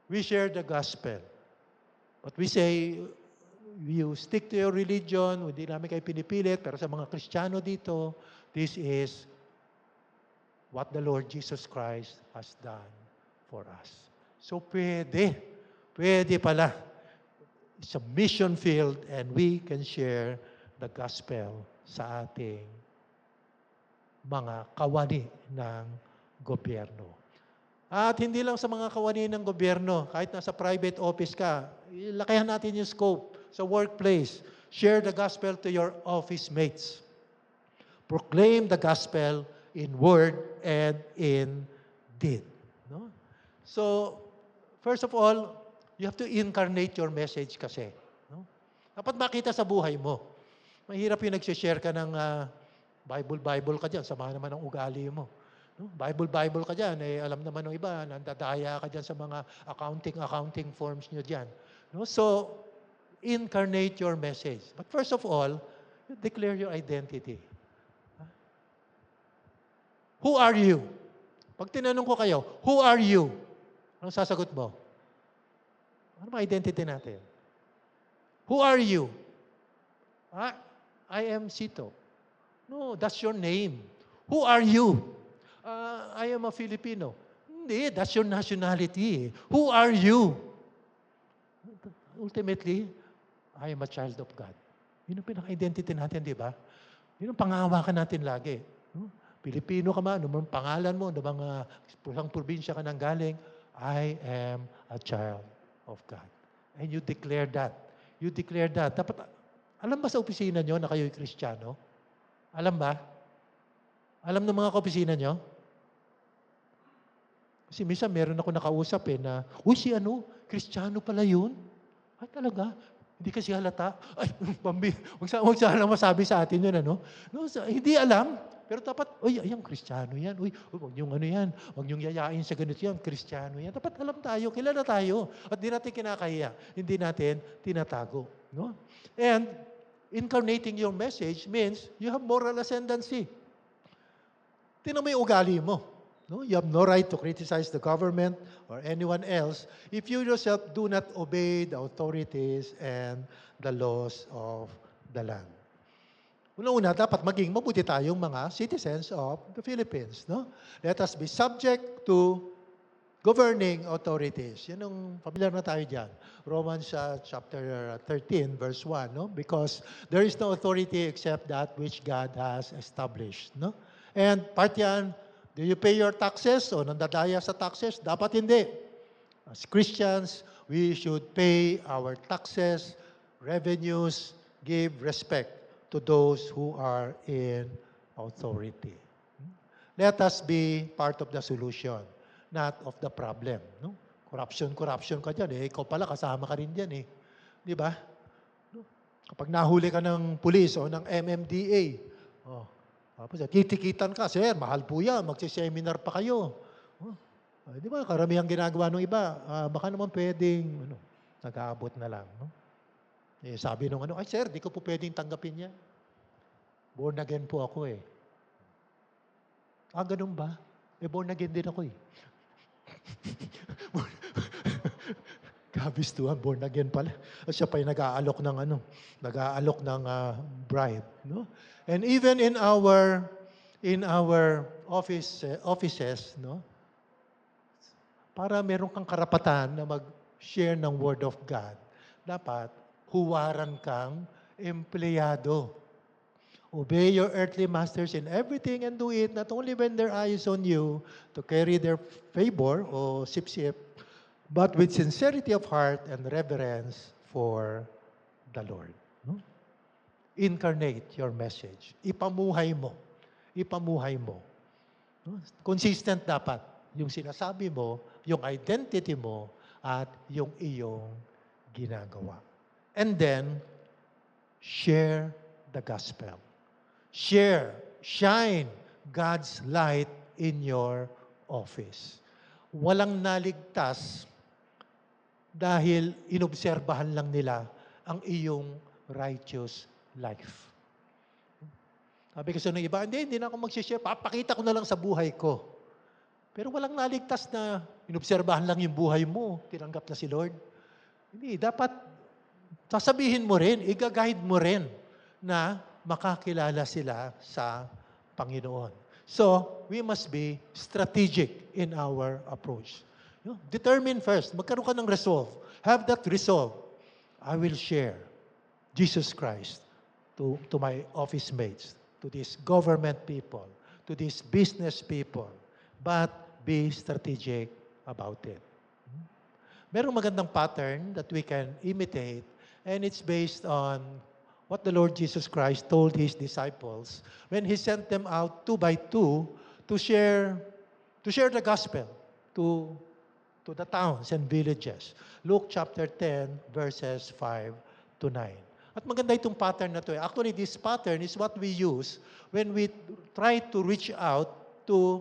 We share the gospel. But we say, you stick to your religion, hindi namin kayo pinipilit, pero sa mga Kristiyano dito, this is what the Lord Jesus Christ has done for us. So pwede pala. It's a mission field and we can share the gospel sa ating mga kawani ng gobyerno. At hindi lang sa mga kawani ng gobyerno, kahit nasa private office ka, lakihan natin yung scope sa workplace. Share the gospel to your office mates. Proclaim the gospel in word and in deed. No? So, first of all, you have to incarnate your message kasi. No? Dapat makita sa buhay mo. Mahirap yung nagsishare ka ng Bible ka dyan, sama naman ang ugali mo. No? Bible ka dyan, alam naman ng iba, nandadaya ka dyan sa mga accounting forms nyo dyan. No? So, incarnate your message. But first of all, declare your identity. Who are you? Pag tinanong ko kayo, who are you? Anong sasagot mo? Ano ba identity natin? Who are you? I am Sito. No, that's your name. Who are you? I am a Filipino. Hindi, that's your nationality. Who are you? Ultimately, I am a child of God. Yun ang pinaka-identity natin, di ba? Yun ang pangahawakan natin lagi. Pilipino ka man, anumang pangalan mo, anumang probinsya ka nang galing, I am a child of God. And you declare that. You declare that. Dapat, alam ba sa opisina nyo na kayo'y Kristiyano? Alam ba? Alam ng mga kaopisina nyo? Kasi minsan meron ako nakausap na, uy, si Kristiyano pala yun? Ay, talaga? Hindi kasi halata? Ay, huwag sana masabi sa atin yun, No, hindi alam. Pero dapat, uy, ayang Kristiyano yan. Uy, huwag niyong ano yan. Huwag niyong yayain sa ganito yan. Kristiyano yan. Dapat alam tayo, kilala tayo. At di natin kinakahiya. Hindi natin tinatago. No? And incarnating your message means you have moral ascendancy. Tingnan mo yung ugali mo. No? You have no right to criticize the government or anyone else if you yourself do not obey the authorities and the laws of the land. Una-una, dapat maging mabuti tayong mga citizens of the Philippines. No? Let us be subject to governing authorities. Yan ang familiar na tayo dyan. Romans chapter 13, verse 1. No? Because there is no authority except that which God has established. No? And part yan, do you pay your taxes o nandadaya sa taxes? Dapat hindi. As Christians, we should pay our taxes, revenues, give respect to those who are in authority. Let us be part of the solution, not of the problem. No? Corruption ka dyan. Ikaw pala, kasama ka rin dyan. Di ba? No? Kapag nahuli ka ng pulis o ng MMDA, tapos titikitan ka, sir, mahal po yan, magsiseminar pa kayo. Di ba, karamihang ginagawa ng iba, baka naman pwedeng, nag-aabot na lang. No? Sabi nung ay sir, di ko po pwedeng tanggapin yan. Born again po ako eh. Ganun ba? Born again din ako eh. Kabistuhan, born again pala. At siya pa yung nag-aalok ng bribe. No? And even in our offices, no? Para meron kang karapatan na mag-share ng Word of God, dapat huwaran kang empleyado. Obey your earthly masters in everything and do it not only when their eye is on you to carry their favor o sip-sip, but with sincerity of heart and reverence for the Lord. No? Incarnate your message. Ipamuhay mo. No? Consistent dapat yung sinasabi mo, yung identity mo, at yung iyong ginagawa. And then, share the gospel. Shine God's light in your office. Walang naligtas dahil inobserbahan lang nila ang iyong righteous life. Sabi kasi ng iba, hindi na ako mag-share, papakita ko na lang sa buhay ko. Pero walang naligtas na inobserbahan lang yung buhay mo, tinanggap na si Lord. Hindi, dapat sasabihin mo rin, i-guide mo rin na makakilala sila sa Panginoon. So, we must be strategic in our approach. Determine first, magkaroon ka ng resolve. Have that resolve. I will share Jesus Christ to my office mates, to these government people, to these business people, but be strategic about it. Merong magandang pattern that we can imitate, and it's based on what the Lord Jesus Christ told His disciples when He sent them out 2 by 2 to share the gospel to the towns and villages. Luke chapter 10, verses 5 to 9. At maganda itong pattern na to. Actually, this pattern is what we use when we try to reach out to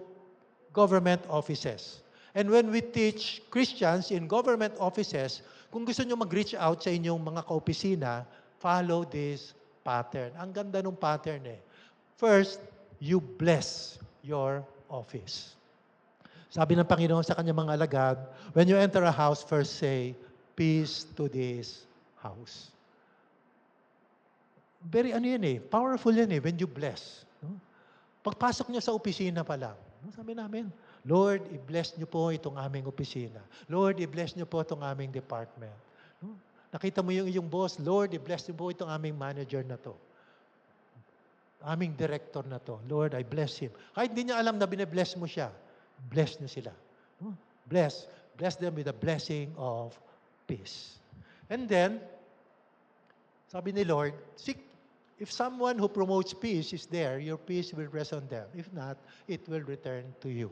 government offices. And when we teach Christians in government offices, kung gusto nyo mag-reach out sa inyong mga kaopisina, follow this pattern. Ang ganda ng pattern eh. First, you bless your office. Sabi ng Panginoon sa kanyang mga alagad, when you enter a house, first say, peace to this house. Very powerful yan when you bless. No? Pagpasok niyo sa opisina pa lang, sabi namin, Lord, i-bless niyo po itong aming opisina. Lord, i-bless niyo po itong aming department. No? Nakita mo yung iyong boss, Lord, i-bless niyo po itong aming manager na to. Aming director na to. Lord, I bless him. Kahit hindi niya alam na bine-bless mo siya, bless niyo sila. No? Bless them with the blessing of peace. And then, sabi ni Lord, if someone who promotes peace is there, your peace will rest on them. If not, it will return to you.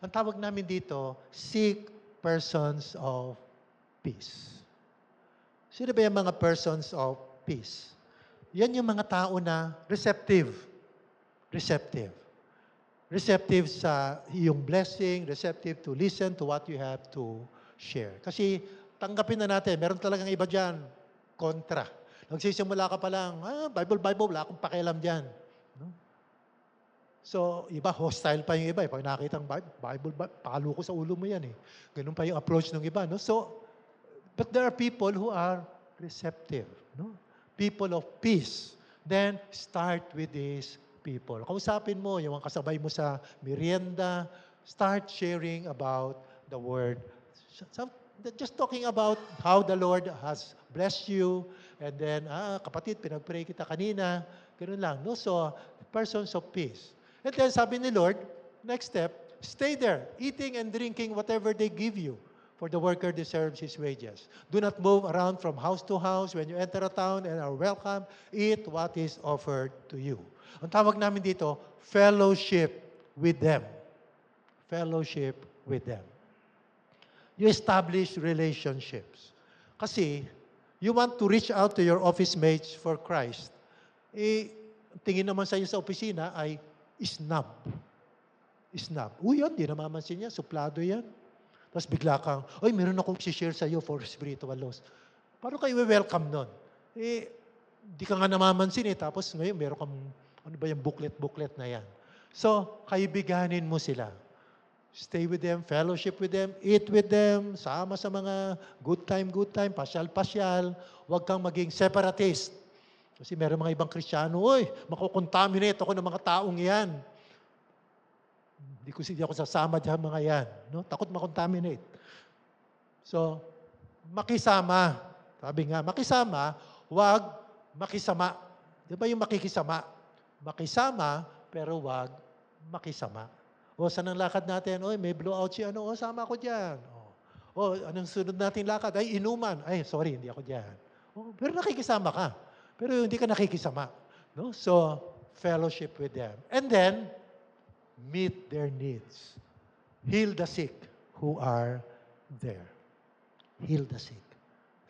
Ang tawag namin dito, seek persons of peace. Sino ba yung mga persons of peace? Yan yung mga tao na receptive. Receptive. receptive sa iyong blessing, receptive to listen to what you have to share. Kasi tanggapin na natin, meron talagang iba dyan, kontra. Nagsisimula ka pa lang, Bible, wala akong pakialam dyan. No? So, iba, hostile pa yung iba. Pag nakita ang Bible, palo ko sa ulo mo yan eh. Ganun pa yung approach ng iba. No? So, but there are people who are receptive. No? People of peace. Then, start with these people. Kausapin mo, yung kasabay mo sa merienda, start sharing about the Word. Just talking about how the Lord has blessed you, and then, kapatid, pinag-pray kita kanina, ganoon lang. No? So, persons of peace. And then, sabi ni Lord, next step, stay there, eating and drinking whatever they give you, for the worker deserves his wages. Do not move around from house to house. When you enter a town and are welcome, eat what is offered to you. Ang tawag namin dito, fellowship with them. Fellowship with them. You establish relationships. Kasi, you want to reach out to your office mates for Christ. Tingin naman sa'yo sa opisina ay snub. Snub. Yan, di namamansin niya, suplado yan. Tapos bigla kang, meron akong share sa'yo for spiritual loss. Paano kayo welcome nun? Di ka nga namamansin Tapos ngayon, meron kang, ano ba yung booklet na yan? So, kaibiganin mo sila. Stay with them, fellowship with them, eat with them, sama sa mga good time, pasyal-pasyal. Huwag kang maging separatist. Kasi meron mga ibang Kristiyano, makukontaminate ako ng mga taong yan. Hindi ako sasama dyan mga yan. No? Takot makontaminate. So, makisama. Sabi nga, makisama, huwag makisama. Di ba yung makikisama? Makisama, pero huwag makisama. Saan ang lakad natin? May blowout siya. Sama ako dyan. Anong sunod nating lakad? Inuman. Sorry, hindi ako dyan. Pero nakikisama ka. Pero hindi ka nakikisama. No? So, fellowship with them. And then, meet their needs. Heal the sick who are there. Heal the sick.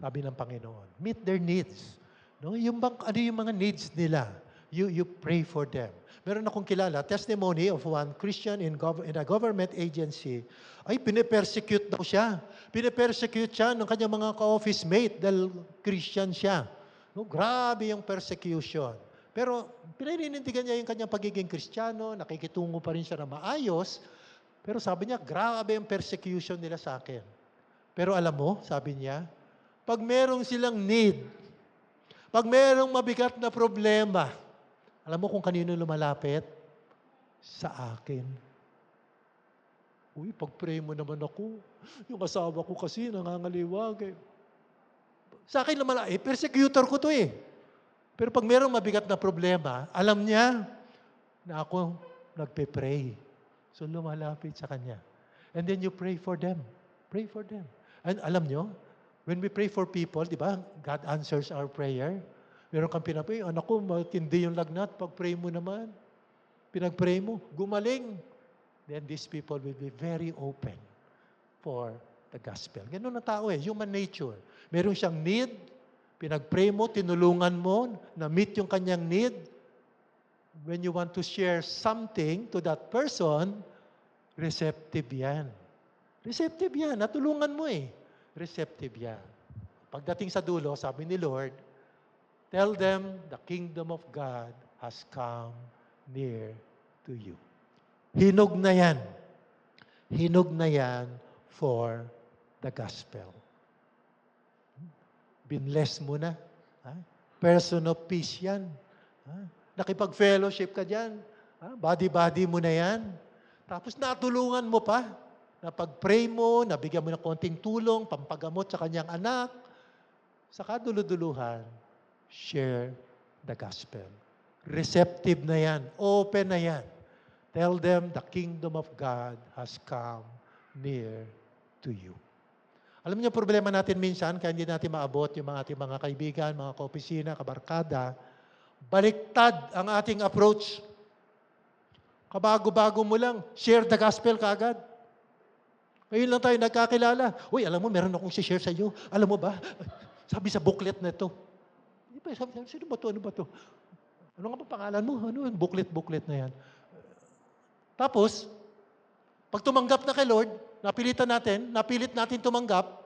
Sabi ng Panginoon. Meet their needs. No? Ano yung mga needs nila? You pray for them. Meron akong kilala, testimony of one Christian in a government agency, pinipersecute daw siya. Pinipersecute siya ng kanyang mga ka-office mate dahil Christian siya. No, grabe yung persecution. Pero pinaninindigan niya yung kanyang pagiging Kristiyano, nakikitungo pa rin siya na maayos, pero sabi niya, grabe yung persecution nila sa akin. Pero alam mo, sabi niya, pag merong silang need, pag merong mabigat na problema, alam mo kung kanino lumalapit? Sa akin. Pag-pray mo naman ako. Yung asawa ko kasi nangangaliwag. Sa akin lumalapit. Persecutor ko to Pero pag mayroong mabigat na problema, alam niya na ako nagpe-pray. So lumalapit sa kanya. And then you pray for them. Pray for them. And alam nyo, when we pray for people, di ba, God answers our prayer. Meron kang pinapray, anak ko, matindi yung lagnat, pag-pray mo naman. Pinag-pray mo, gumaling. Then these people will be very open for the gospel. Ganun ang tao human nature. Meron siyang need, pinag-pray mo, tinulungan mo, na-meet yung kanyang need. When you want to share something to that person, receptive yan. Receptive yan, natulungan mo Receptive yan. Pagdating sa dulo, sabi ni Lord, tell them the kingdom of God has come near to you. Hinog na yan. Hinog na yan for the gospel. Binless mo na. Person of peace yan. Nakipag-fellowship ka dyan. Body-body mo na yan. Tapos natulungan mo pa. Napag-pray mo, nabigyan mo ng konting tulong, pampagamot sa kanyang anak. Sa kaduluduluhan, share the gospel. Receptive na yan. Open na yan. Tell them the kingdom of God has come near to you. Alam niyo, problema natin minsan, kaya hindi natin maabot yung ating mga kaibigan, mga kaopisina, kabarkada, baliktad ang ating approach. Kabago-bago mo lang, share the gospel kaagad. Ngayon lang tayo nagkakilala. Alam mo, meron akong share sa iyo. Alam mo ba, sabi sa booklet na ito. Sabi, sino ba ito? Ano ba ito? Ano nga pa pangalan mo? Ano yung booklet na yan? Tapos, pag tumanggap na kay Lord, napilit natin tumanggap,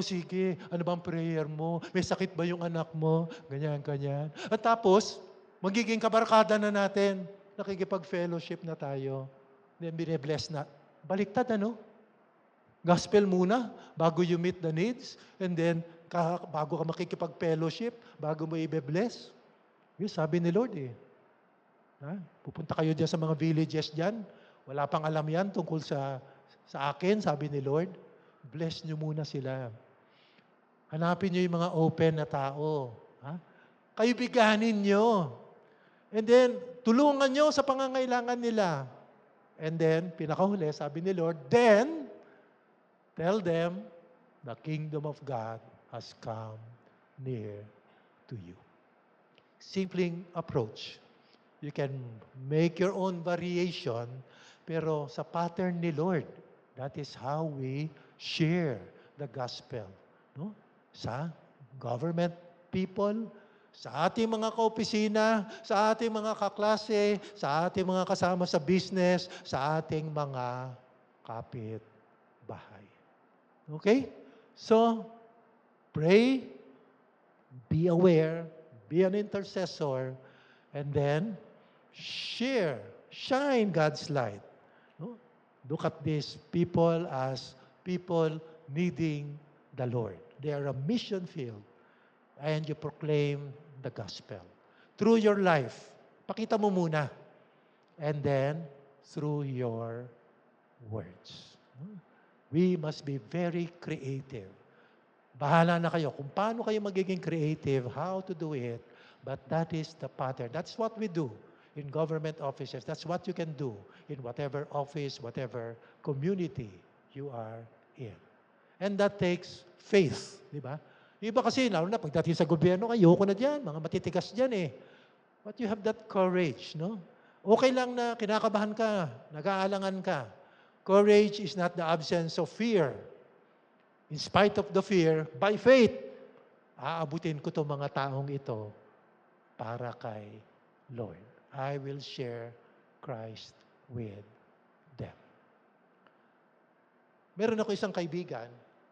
sige, ano bang prayer mo? May sakit ba yung anak mo? Ganyan, ganyan. At tapos, magiging kabarkada na natin. Nakikipag-fellowship na tayo. Then, bine-bless na. Baliktad, ano? Gospel muna, bago you meet the needs, and then, bago ka makikipag-fellowship, bago mo i-bless. Yun, sabi ni Lord eh. Pupunta kayo dyan sa mga villages dyan. Wala pang alam yan tungkol sa akin, sabi ni Lord. Bless nyo muna sila. Hanapin nyo yung mga open na tao. Kaibiganin nyo. And then, tulungan nyo sa pangangailangan nila. And then, pinakahuli, sabi ni Lord, then, tell them, the kingdom of God has come near to you. Simpleng approach. You can make your own variation, pero sa pattern ni Lord, that is how we share the gospel. No? Sa government people, sa ating mga kaopisina, sa ating mga kaklase, sa ating mga kasama sa business, sa ating mga kapit-bahay. Okay? So, pray, be aware, be an intercessor, and then shine God's light. No? Look at these people as people needing the Lord. They are a mission field, and you proclaim the gospel. Through your life, pakita mo muna, and then through your words. We must be very creative. Bahala na kayo kung paano kayo magiging creative, how to do it, but that is the pattern. That's what we do in government offices. That's what you can do in whatever office, whatever community you are in. And that takes faith, di ba? Iba kasi, lalo na pagdating sa gobyerno, ayoko na dyan, mga matitigas dyan eh. But you have that courage, no? Okay lang na kinakabahan ka, nag-aalangan ka. Courage is not the absence of fear. In spite of the fear, by faith, aabutin ko itong mga taong ito para kay Lord. I will share Christ with them. Meron ako isang kaibigan,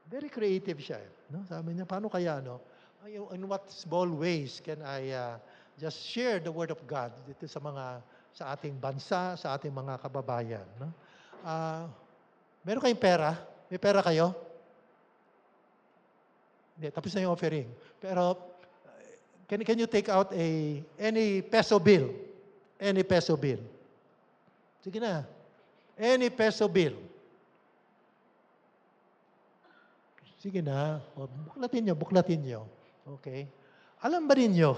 very creative siya. No? Sabi niya, paano kaya, no? In what small ways can I just share the Word of God dito sa ating bansa, sa ating mga kababayan? No? Meron kayong pera? May pera kayo? Hindi, tapos na yung offering. Pero, can you take out any peso bill? Any peso bill. Sige na. Any peso bill. Sige na. Buklatin nyo. Okay? Alam ba ninyo,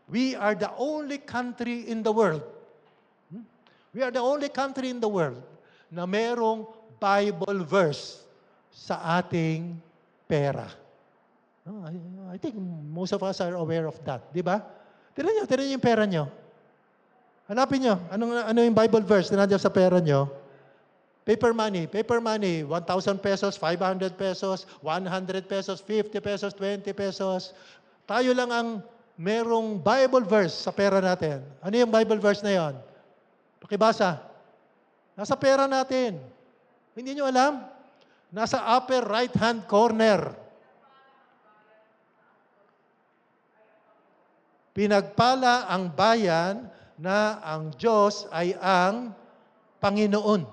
we are the only country in the world. We are the only country in the world na merong Bible verse sa ating pera. I think most of us are aware of that. Di ba? Tinan nyo yung pera nyo. Hanapin nyo, ano yung Bible verse na nandiyan sa pera nyo? Paper money, 1,000 pesos, 500 pesos, 100 pesos, 50 pesos, 20 pesos. Tayo lang ang merong Bible verse sa pera natin. Ano yung Bible verse na yon? Pakibasa. Nasa pera natin. Hindi nyo alam? Nasa upper right-hand corner. Pinagpala ang bayan na ang Diyos ay ang Panginoon.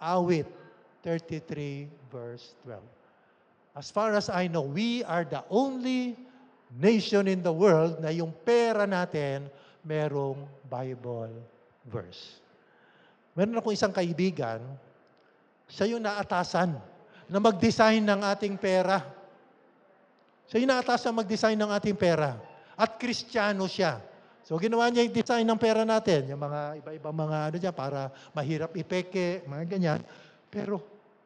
Awit 33 verse 12. As far as I know, we are the only nation in the world na yung pera natin merong Bible verse. Meron akong isang kaibigan, siya yung naatasan na mag-design ng ating pera. Siya yung naatasan mag-design ng ating pera. At Kristiyano siya. So, ginawa niya yung design ng pera natin. Yung mga iba-ibang mga ano dyan, para mahirap ipeke, mga ganyan. Pero,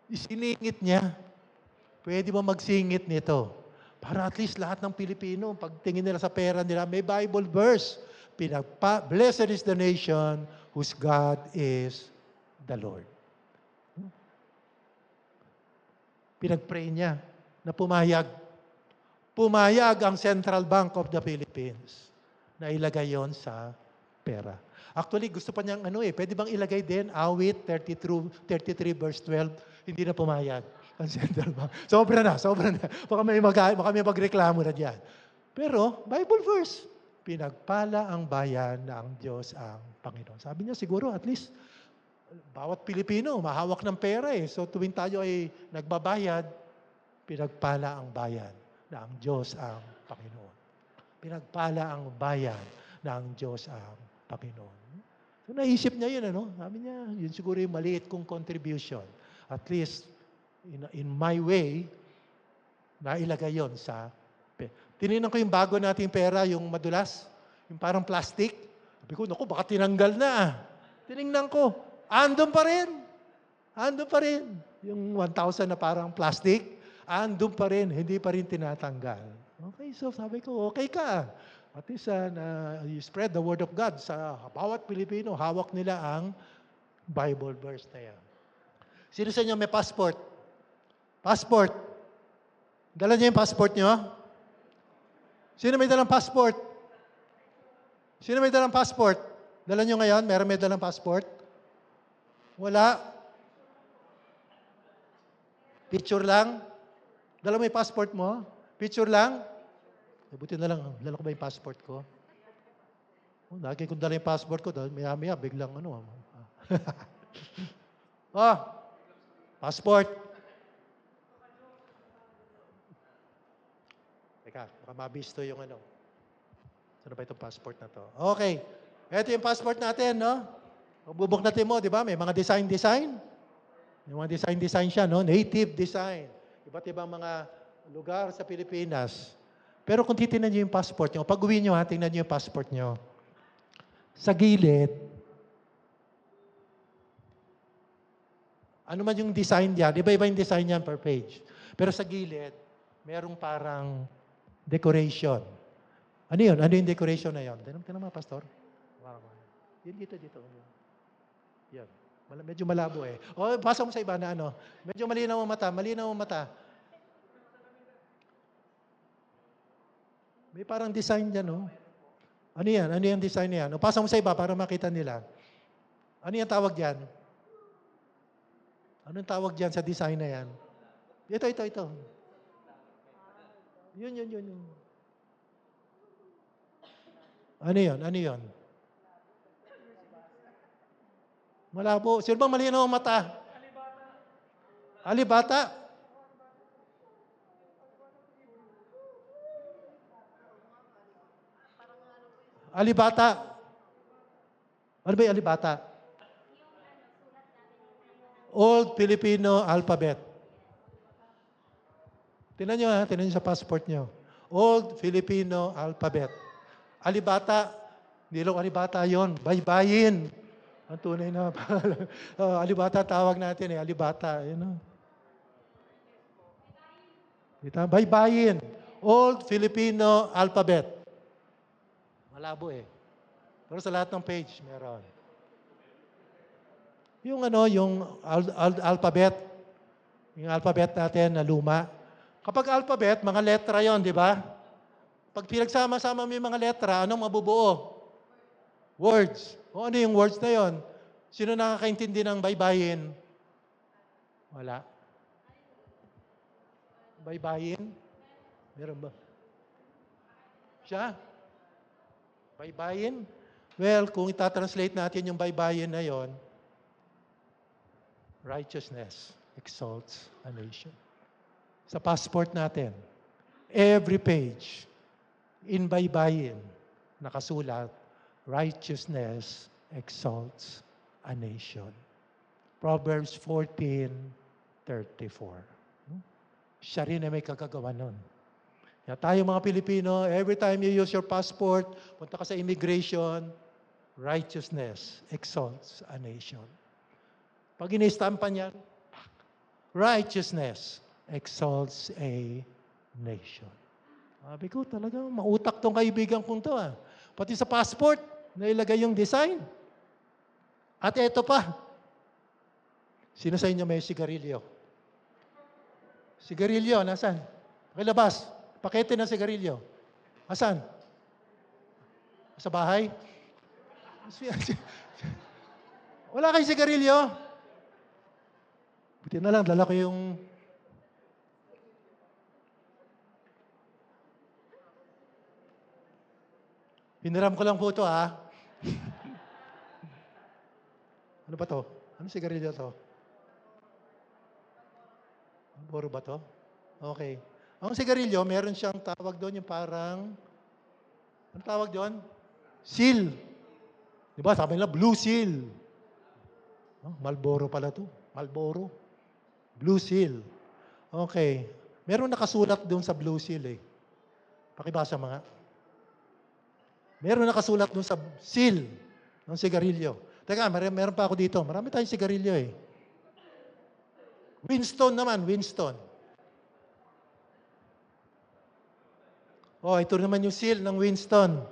isiningit niya. Pwede ba magsingit nito? Para at least lahat ng Pilipino, pagtingin nila sa pera nila, may Bible verse. Blessed is the nation whose God is the Lord. Pinag-pray niya na pumayag. Pumayag ang Central Bank of the Philippines na ilagay yon sa pera. Actually, gusto pa niyang pwede bang ilagay din, awit 33 verse 12, hindi na pumayag ang Central Bank. Sobra na, sobra na. Baka may magreklamo na diyan. Pero, Bible verse, pinagpala ang bayan na ang Diyos ang Panginoon. Sabi niya siguro at least, bawat Pilipino, mahawak ng pera eh. So tuwing tayo ay nagbabayad, pinagpala ang bayan na ang Diyos ang Panginoon. Pinagpala ang bayan na ang Diyos ang Panginoon. So naisip niya yun, Sabi niya, yun siguro yung maliit kong contribution. At least, in my way, nailagay yon sa Tinignan ko yung bago nating pera, yung madulas, yung parang plastic. Sabi ko, naku, baka tinanggal na. Tinignan ko, andun pa rin. Andun pa rin. Yung 1,000 na parang plastic, andun pa rin, hindi pa rin tinatanggal. Okay, so sabi ko, okay ka. At least you spread the word of God sa bawat Pilipino, hawak nila ang Bible verse na yan. Sino sa inyo may passport? Passport. Dala niyo yung passport niyo? Sino may dalang passport? Sino may dalang passport? Dala nyo ngayon? Meron may dalang passport? Wala? Picture lang? Dala mo yung passport mo? Picture lang? Buti na lang, dala ko ba yung passport ko? Lagi kong dala yung passport ko, maya-maya, biglang passport. Teka, baka mabisto yung Saan ba itong passport na to? Okay. Ito yung passport natin, no? Bubuk natin mo, di ba? May mga design. May mga design siya, no? Native design. Iba't ibang mga lugar sa Pilipinas. Pero kung titignan niyo yung passport niyo, pag-uwi niyo, tingnan niyo yung passport niyo. Sa gilid, ano man yung design diyan, iba-iba yung design niyan per page. Pero sa gilid, merong parang decoration. Ano yun? Ano yung decoration na yun? Tinanong mga pastor? Yun dito. Yan. Medyo malabo eh. O, pasa mo sa iba na Medyo malinaw ang mata. May parang design dyan, no? Ano yan? Ano yung design na yan? O, pasa mo sa iba para makita nila. Ano yung tawag dyan? Anong tawag dyan sa design na yan? Ito. Yun. Ano yun? Malabo. Sino bang malinaw ang mata? Alibata. Alibata. Ano ba yung alibata? Old Filipino alphabet. Tingnan nyo sa passport nyo. Old Filipino alphabet. Alibata, hindi lang alibata yon, baybayin. Ang tunay na alibata tawag natin alibata. Baybayin. Old Filipino alphabet. Malabo eh. Pero sa lahat ng page, meron. Yung alphabet. Yung alphabet natin na luma. Kapag alphabet, mga letra yon, di ba? Pag pinagsama-sama mo yung mga letra, anong mabubuo? Words. O ano yung words na yon? Sino nakakaintindi ng baybayin? Wala. Baybayin? Meron ba? Siya? Baybayin? Well, kung itatranslate natin yung baybayin na yon, righteousness exalts a nation. Sa passport natin, every page, in baybayin, nakasulat, righteousness exalts a nation. Proverbs 14:34. Siya rin na may kagagawa nun. Kaya tayo mga Pilipino, every time you use your passport, punta ka sa immigration, righteousness exalts a nation. Pag inistampa niyan, righteousness exalts a nation. Sabi ko, talagang mautak tong kaibigan kong to. Pati sa passport, nailagay yung design. At eto pa. Sino sa inyo may sigarilyo? Sigarilyo, nasan? Pakilabas. Pakete ng sigarilyo. Asan? Sa bahay? Wala kayong sigarilyo? Buti na lang, dala ko yung... Hiniram ko lang po ito, ha? Ano ba to? Ano sigarilyo to? Boro ba to? Okay. Ang sigarilyo, meron siyang tawag doon, yung parang... Ano tawag doon? Seal. Di ba? Sabi nila, blue seal. Oh, Marlboro pala to. Marlboro. Blue seal. Okay. Meron nakasulat doon sa blue seal eh. Pakibasa mga. Meron nakasulat doon sa seal ng sigarilyo. Teka, meron pa ako dito. Marami tayong sigarilyo eh. Winston naman, Winston. Oh, ito naman yung seal ng Winston.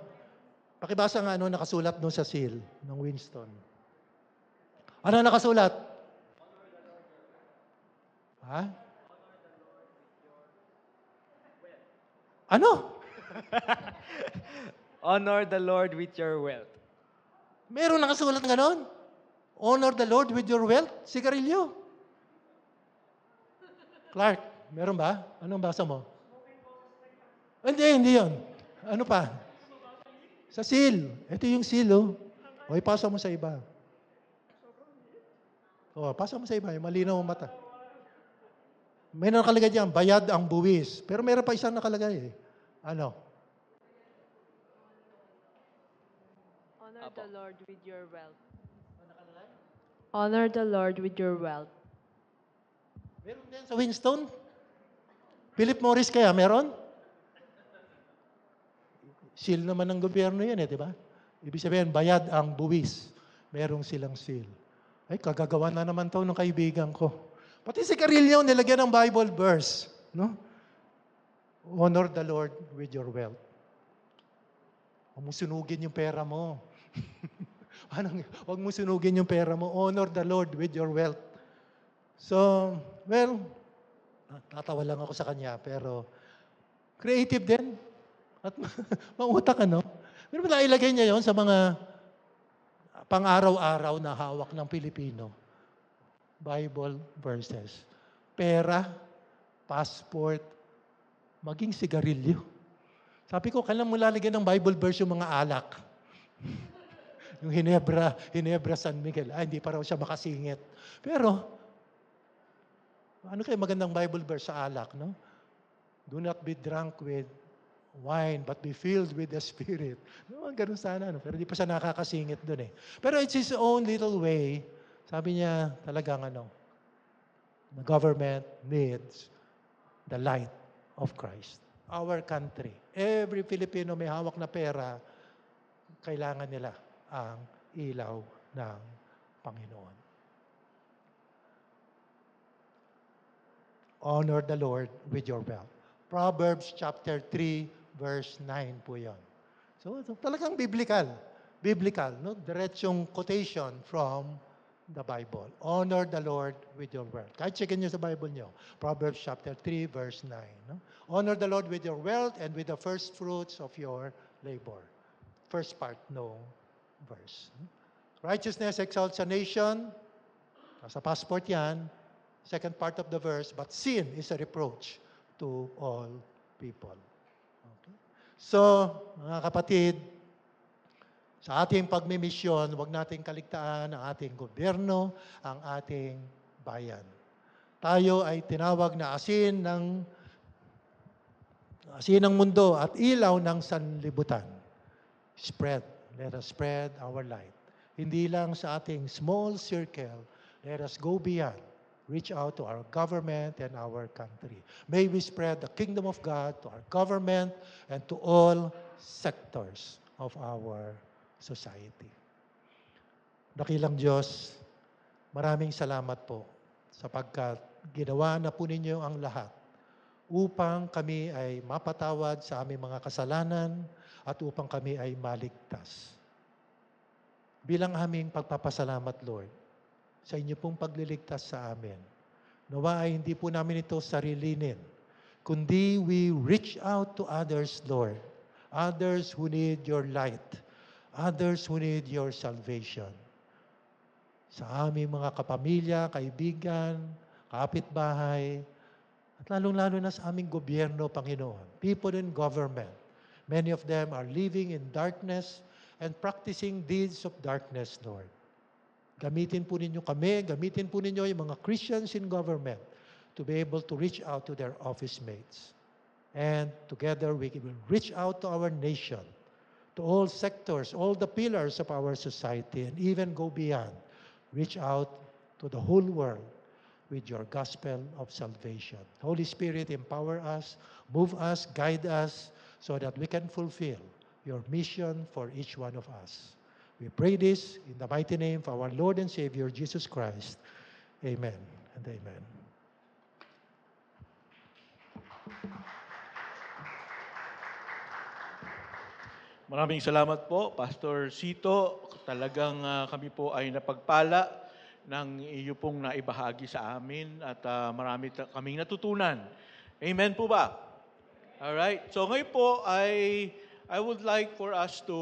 Pakibasa nga ano nakasulat doon sa seal ng Winston. Ano nakasulat? Ha? Ano? Honor the Lord with your wealth. Meron nakasulat ng ganon? Honor the Lord with your wealth? Sigarilyo. Clark, meron ba? Anong basa mo? Hindi yun. Ano pa? Sa seal. Ito yung seal, oh. O, ipasa mo sa iba. O, pasa mo sa iba. Yung malinaw ang mata. May nakalagay diyan, bayad ang buwis. Pero meron pa isang nakalagay, eh. Ano? Honor the Lord with your wealth. Honor the Lord with your wealth. Meron din sa Winston? Philip Morris kaya, meron? Seal naman ng gobyerno yan, di ba? Ibig sabihin, bayad ang buwis. Merong silang seal. Ay, kagagawa na naman to ng kaibigan ko. Pati si Carillo, nilagyan ng Bible verse. No? Honor the Lord with your wealth. Huwag mo sunugin yung pera mo. Huwag mo sunugin yung pera mo. Honor the Lord with your wealth. So, well, tatawa lang ako sa kanya, pero creative din. At mautak, ano? Pero nailagay niya yon sa mga pang-araw-araw na hawak ng Pilipino. Bible verses. Pera, passport, maging sigarilyo. Sabi ko, kailan mo lalagyan ng Bible verse yung mga alak? Yung Hinebra San Miguel. Hindi pa raw siya makasingit. Pero, ano kayo magandang Bible verse sa alak, no? Do not be drunk with wine, but be filled with the Spirit. No, ganun sana, no? Pero di pa siya nakakasingit doon eh. Pero it's his own little way. Sabi niya talagang the government needs the light of Christ. Our country. Every Filipino may hawak na pera, kailangan nila ang ilaw ng Panginoon. Honor the Lord with your wealth. Proverbs chapter 3, verse 9 po yon. So, talagang biblical. Biblical, no? Diretsong quotation from the Bible. Honor the Lord with your wealth. Kahit checkin nyo sa Bible nyo. Proverbs chapter 3, verse 9. No? Honor the Lord with your wealth and with the first fruits of your labor. First part, no verse. Righteousness exalts a nation. Nasa passport yan. Second part of the verse, but sin is a reproach to all people. Okay? So, mga kapatid, sa ating pagmimisyon, huwag nating kaligtaan ang ating gobyerno, ang ating bayan. Tayo ay tinawag na asin ng mundo at ilaw ng sanlibutan. Spread. Let us spread our light. Hindi lang sa ating small circle. Let us go beyond. Reach out to our government and our country. May we spread the kingdom of God to our government and to all sectors of our society. Dakilang Diyos, maraming salamat po sapagkat ginawa na po ninyo ang lahat upang kami ay mapatawad sa aming mga kasalanan at upang kami ay maligtas. Bilang aming pagpapasalamat, Lord, sa inyo pong pagliligtas sa amin. Nawa ay hindi po namin ito sarilinin, kundi we reach out to others, Lord. Others who need your light. others who need your salvation. Sa aming mga kapamilya, kaibigan, kapitbahay, at lalong-lalo na sa aming gobyerno, Panginoon. People in government. Many of them are living in darkness and practicing deeds of darkness, Lord. Gamitin po ninyo kami, gamitin po ninyo yung mga Christians in government to be able to reach out to their office mates. And together we will reach out to our nation, to all sectors, all the pillars of our society, and even go beyond. Reach out to the whole world with your gospel of salvation. Holy Spirit, empower us, move us, guide us, so that we can fulfill your mission for each one of us. We pray this in the mighty name of our Lord and Savior, Jesus Christ. Amen and amen. Maraming salamat po, Pastor Sito. Talagang kami po ay napagpala ng iyo pong naibahagi sa amin at marami kaming natutunan. Amen po ba? Alright. So ngayon po I would like for us to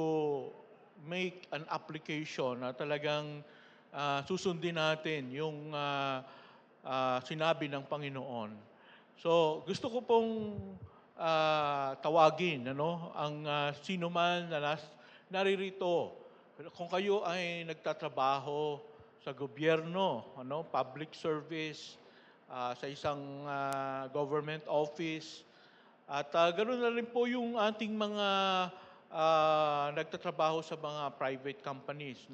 make an application na talagang susundin natin yung sinabi ng Panginoon. So gusto ko pong tawagin ang sino man na naririto. Kung kayo ay nagtatrabaho sa gobyerno, public service, sa isang government office, at ganoon na rin po yung ating mga nagtatrabaho sa mga private companies.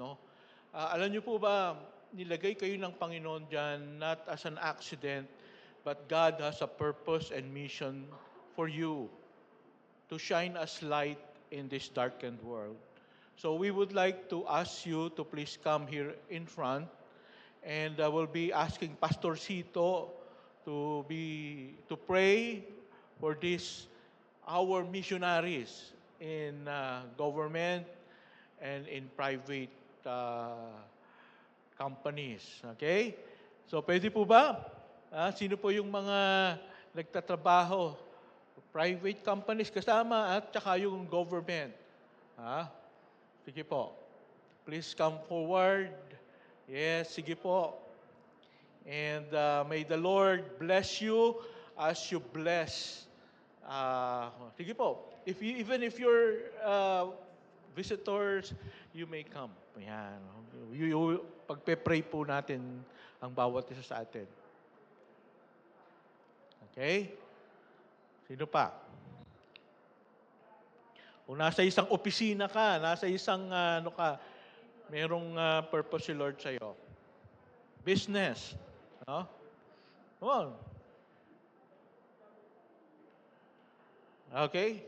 Alam niyo po ba, nilagay kayo ng Panginoon dyan not as an accident, but God has a purpose and mission for you to shine as light in this darkened world. So we would like to ask you to please come here in front, and I will be asking Pastor Sito to pray for this our missionaries in government and in private companies. Okay? So pwede po ba? Sino po yung mga nagtatrabaho? Private companies kasama at saka yung government. Sige po. Please come forward. Yes, sige po. And may the Lord bless you as you bless. Sige po. Even if you're visitors, you may come. Ayan. Pagpe-pray po natin ang bawat isa sa atin. Okay? Sino pa? Kung nasa isang opisina ka, nasa isang merong purpose si Lord sa'yo. Business. Come on. Okay?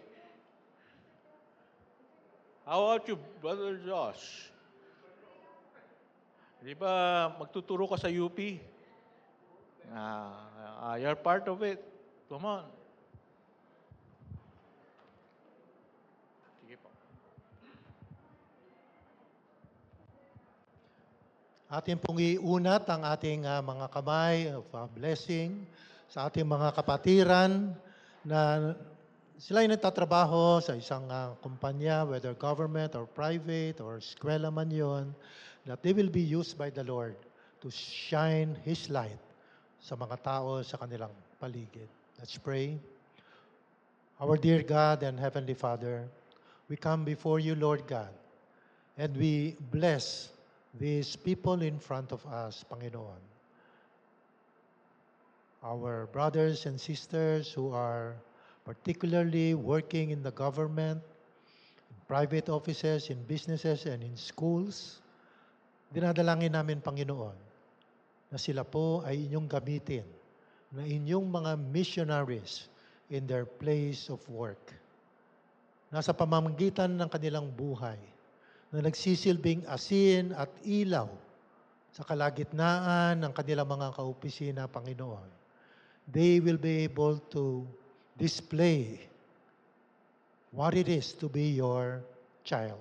How about you, Brother Josh? Di ba magtuturo ka sa UP? You're part of it. Come on. Sige po. Atin pong iunat ang ating mga kamay of blessing sa ating mga kapatiran na sila ay nagtatrabaho sa isang kumpanya, whether government or private or eskwela man yun, that they will be used by the Lord to shine His light sa mga tao sa kanilang paligid. Let's pray. Our dear God and Heavenly Father, we come before you, Lord God, and we bless these people in front of us, Panginoon. Our brothers and sisters who are particularly working in the government, in private offices, in businesses, and in schools, dinadalangin namin, Panginoon, na sila po ay inyong gamitin, na inyong mga missionaries in their place of work. Nasa pamamagitan ng kanilang buhay, na nagsisilbing asin at ilaw sa kalagitnaan ng kanilang mga kaopisina, Panginoon. They will be able to display what it is to be your child.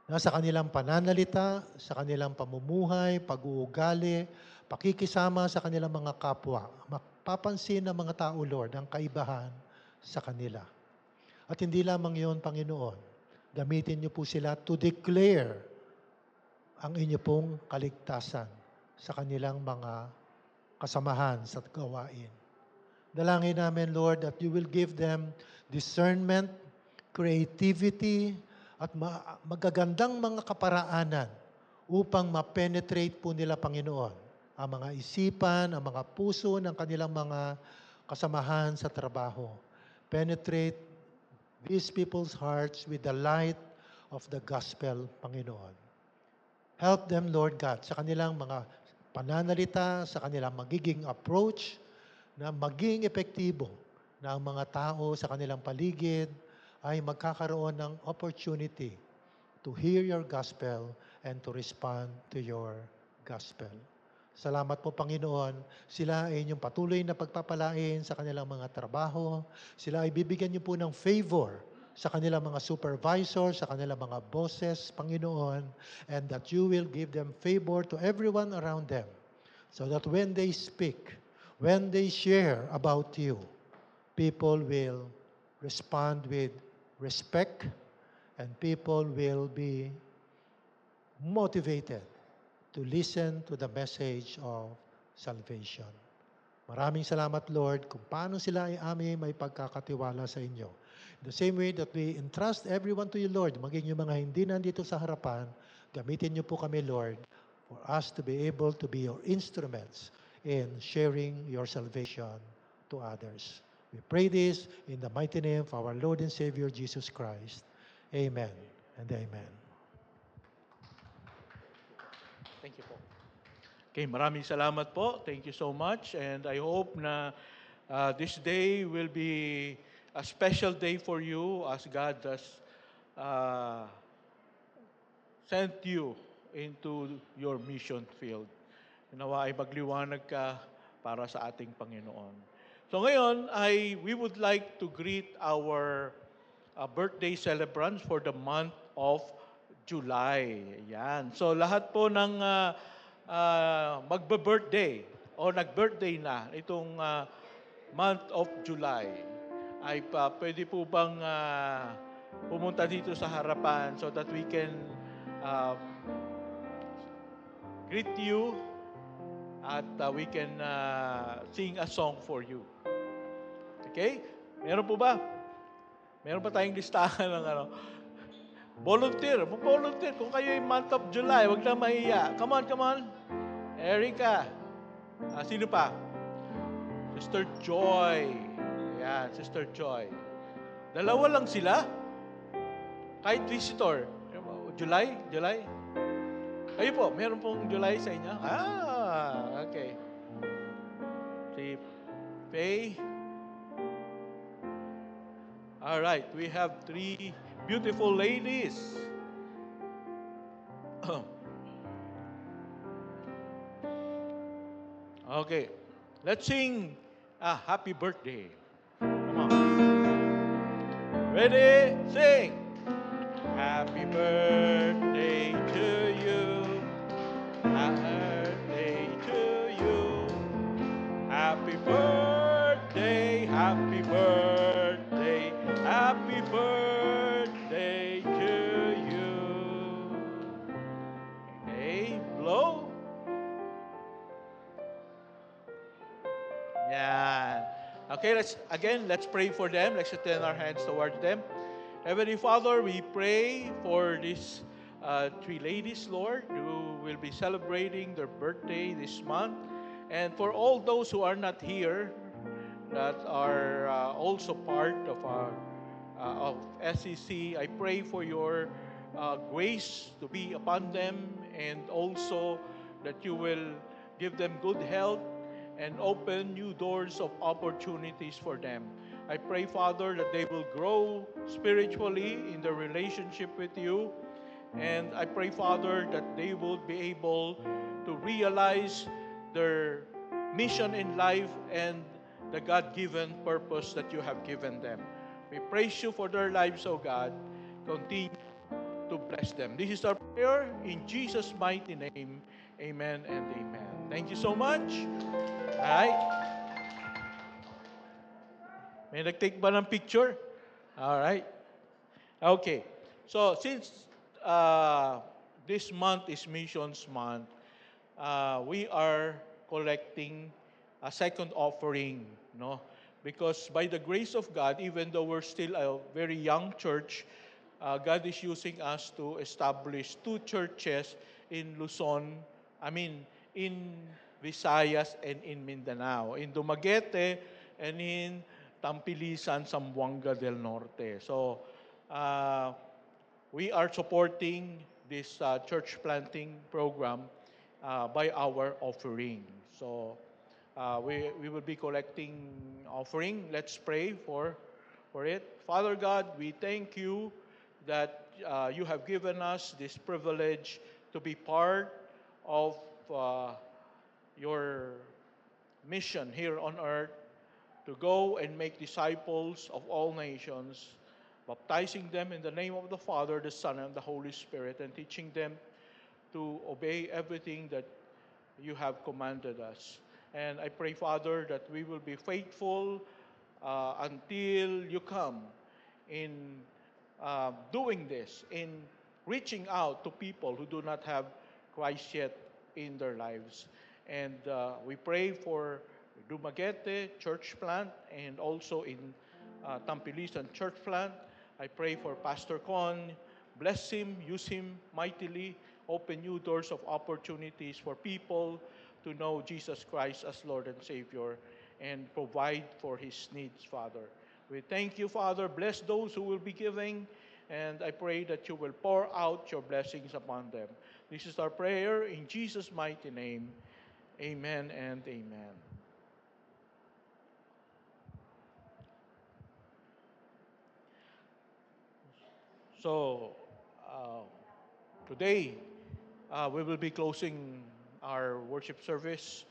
Nasa kanilang pananalita, sa kanilang pamumuhay, pag-uugali, pakikisama sa kanilang mga kapwa. Mapapansin ng mga tao, Lord, ang kaibahan sa kanila. At hindi lamang yun, Panginoon, Gamitin niyo po sila to declare ang inyo pong kaligtasan sa kanilang mga kasamahan sa gawain. Dalangin namin, Lord, that you will give them discernment, creativity, at magagandang mga kaparaanan upang ma-penetrate po nila, Panginoon, ang mga isipan, ang mga puso ng kanilang mga kasamahan sa trabaho. Penetrate these people's hearts with the light of the gospel, Panginoon. Help them, Lord God, sa kanilang mga pananalita, sa kanilang magiging approach, na maging epektibo na ang mga tao sa kanilang paligid ay magkakaroon ng opportunity to hear your gospel and to respond to your gospel. Salamat po, Panginoon. Sila ay inyong patuloy na pagpapalain sa kanilang mga trabaho. Sila ay bibigyan niyo po ng favor sa kanilang mga supervisors, sa kanilang mga bosses, Panginoon, and that you will give them favor to everyone around them, so that when they speak, when they share about you, people will respond with respect, and people will be motivated to listen to the message of salvation. Maraming salamat, Lord, kung paano sila ay aming may pagkakatiwala sa inyo. The same way that we entrust everyone to you, Lord, maging yung mga hindi nandito sa harapan, gamitin niyo po kami, Lord, for us to be able to be your instruments in sharing your salvation to others. We pray this in the mighty name of our Lord and Savior, Jesus Christ. Amen and amen. Thank you po. Okay, maraming salamat po. Thank you so much. And I hope na this day will be a special day for you as God has sent you into your mission field. Nawa ay magliwanag ka para sa ating Panginoon. So ngayon we would like to greet our birthday celebrants for the month of July. Yan. So lahat po ng magbe-birthday o nag-birthday na itong month of July ay pwede po bang pumunta dito sa harapan so that we can greet you at we can sing a song for you. Okay? Meron po ba? Meron pa tayong listahan ng ano? Volunteer. Volunteer. Kung kayo yung month of July, huwag na mahiya. Come on, come on. Erica. Sino pa? Sister Joy. Ayan, Sister Joy. Dalawa lang sila. Kahit visitor. July? July? Kayo po, meron pong July sa inyo? Okay. Si Faye. All right, we have 3 beautiful ladies. Okay, let's sing Happy Birthday. Come on. Ready? Sing. Happy birthday to you. Happy birthday to you. Happy birthday, happy birthday, happy birthday to you. Okay, blow. Yeah. Okay, let's pray for them. Let's extend our hands towards them. Heavenly Father, we pray for these 3 ladies, Lord, who will be celebrating their birthday this month. And for all those who are not here, that are also part of our of SEC, I pray for your grace to be upon them, and also that you will give them good health and open new doors of opportunities for them. I pray, Father, that they will grow spiritually in their relationship with you. And I pray, Father, that they will be able to realize their mission in life and the God-given purpose that you have given them. We praise you for their lives, O God. Continue to bless them. This is our prayer in Jesus' mighty name. Amen and amen. Thank you so much. All right. May nag-take ba ng picture? All right. Okay. So since this month is Missions Month, we are collecting a second offering, no? Because by the grace of God, even though we're still a very young church, God is using us to establish two churches in Luzon, in Visayas and in Mindanao, in Dumaguete and in Tampilisan, Zamboanga del Norte. So, we are supporting this church planting program by our offering. So we will be collecting offering. Let's pray for it. Father God, we thank you that you have given us this privilege to be part of your mission here on earth, to go and make disciples of all nations, baptizing them in the name of the Father, the Son, and the Holy Spirit, and teaching them to obey everything that you have commanded us. And I pray, Father, that we will be faithful until you come in doing this, in reaching out to people who do not have Christ yet in their lives. And we pray for Dumaguete church plant and also in Tampilisan church plant. I pray for Pastor Con. Bless him, use him mightily, open new doors of opportunities for people to know Jesus Christ as Lord and Savior and provide for his needs, Father. We thank you, Father. Bless those who will be giving, and I pray that you will pour out your blessings upon them. This is our prayer in Jesus' mighty name. Amen and amen. So, today, we will be closing our worship service.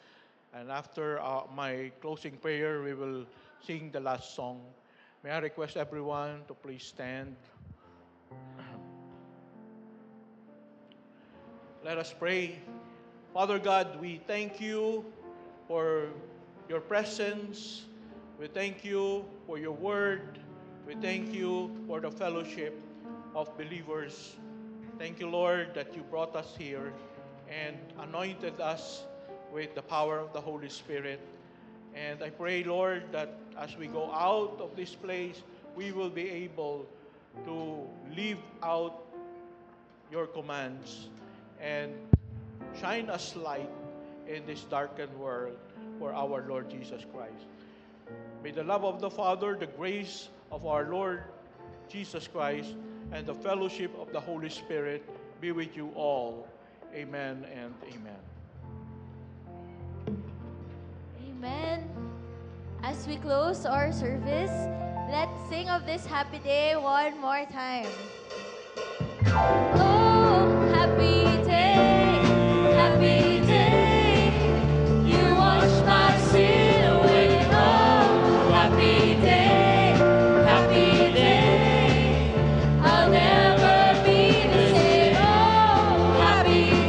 And after my closing prayer, we will sing the last song. May I request everyone to please stand. Let us pray. Father God, we thank you for your presence. We thank you for your word. We thank you for the fellowship of believers. Thank you, Lord, that you brought us here and anointed us with the power of the Holy Spirit. And I pray, Lord, that as we go out of this place, we will be able to live out your commands and shine as light in this darkened world for our Lord Jesus Christ. May the love of the Father, the grace of our Lord Jesus Christ, and the fellowship of the Holy Spirit be with you all. Amen and amen. Amen. As we close our service, let's sing of this happy day one more time. Oh, happy day, happy day. You wash my sin away. Oh, happy day, happy day. I'll never be the same. Oh, happy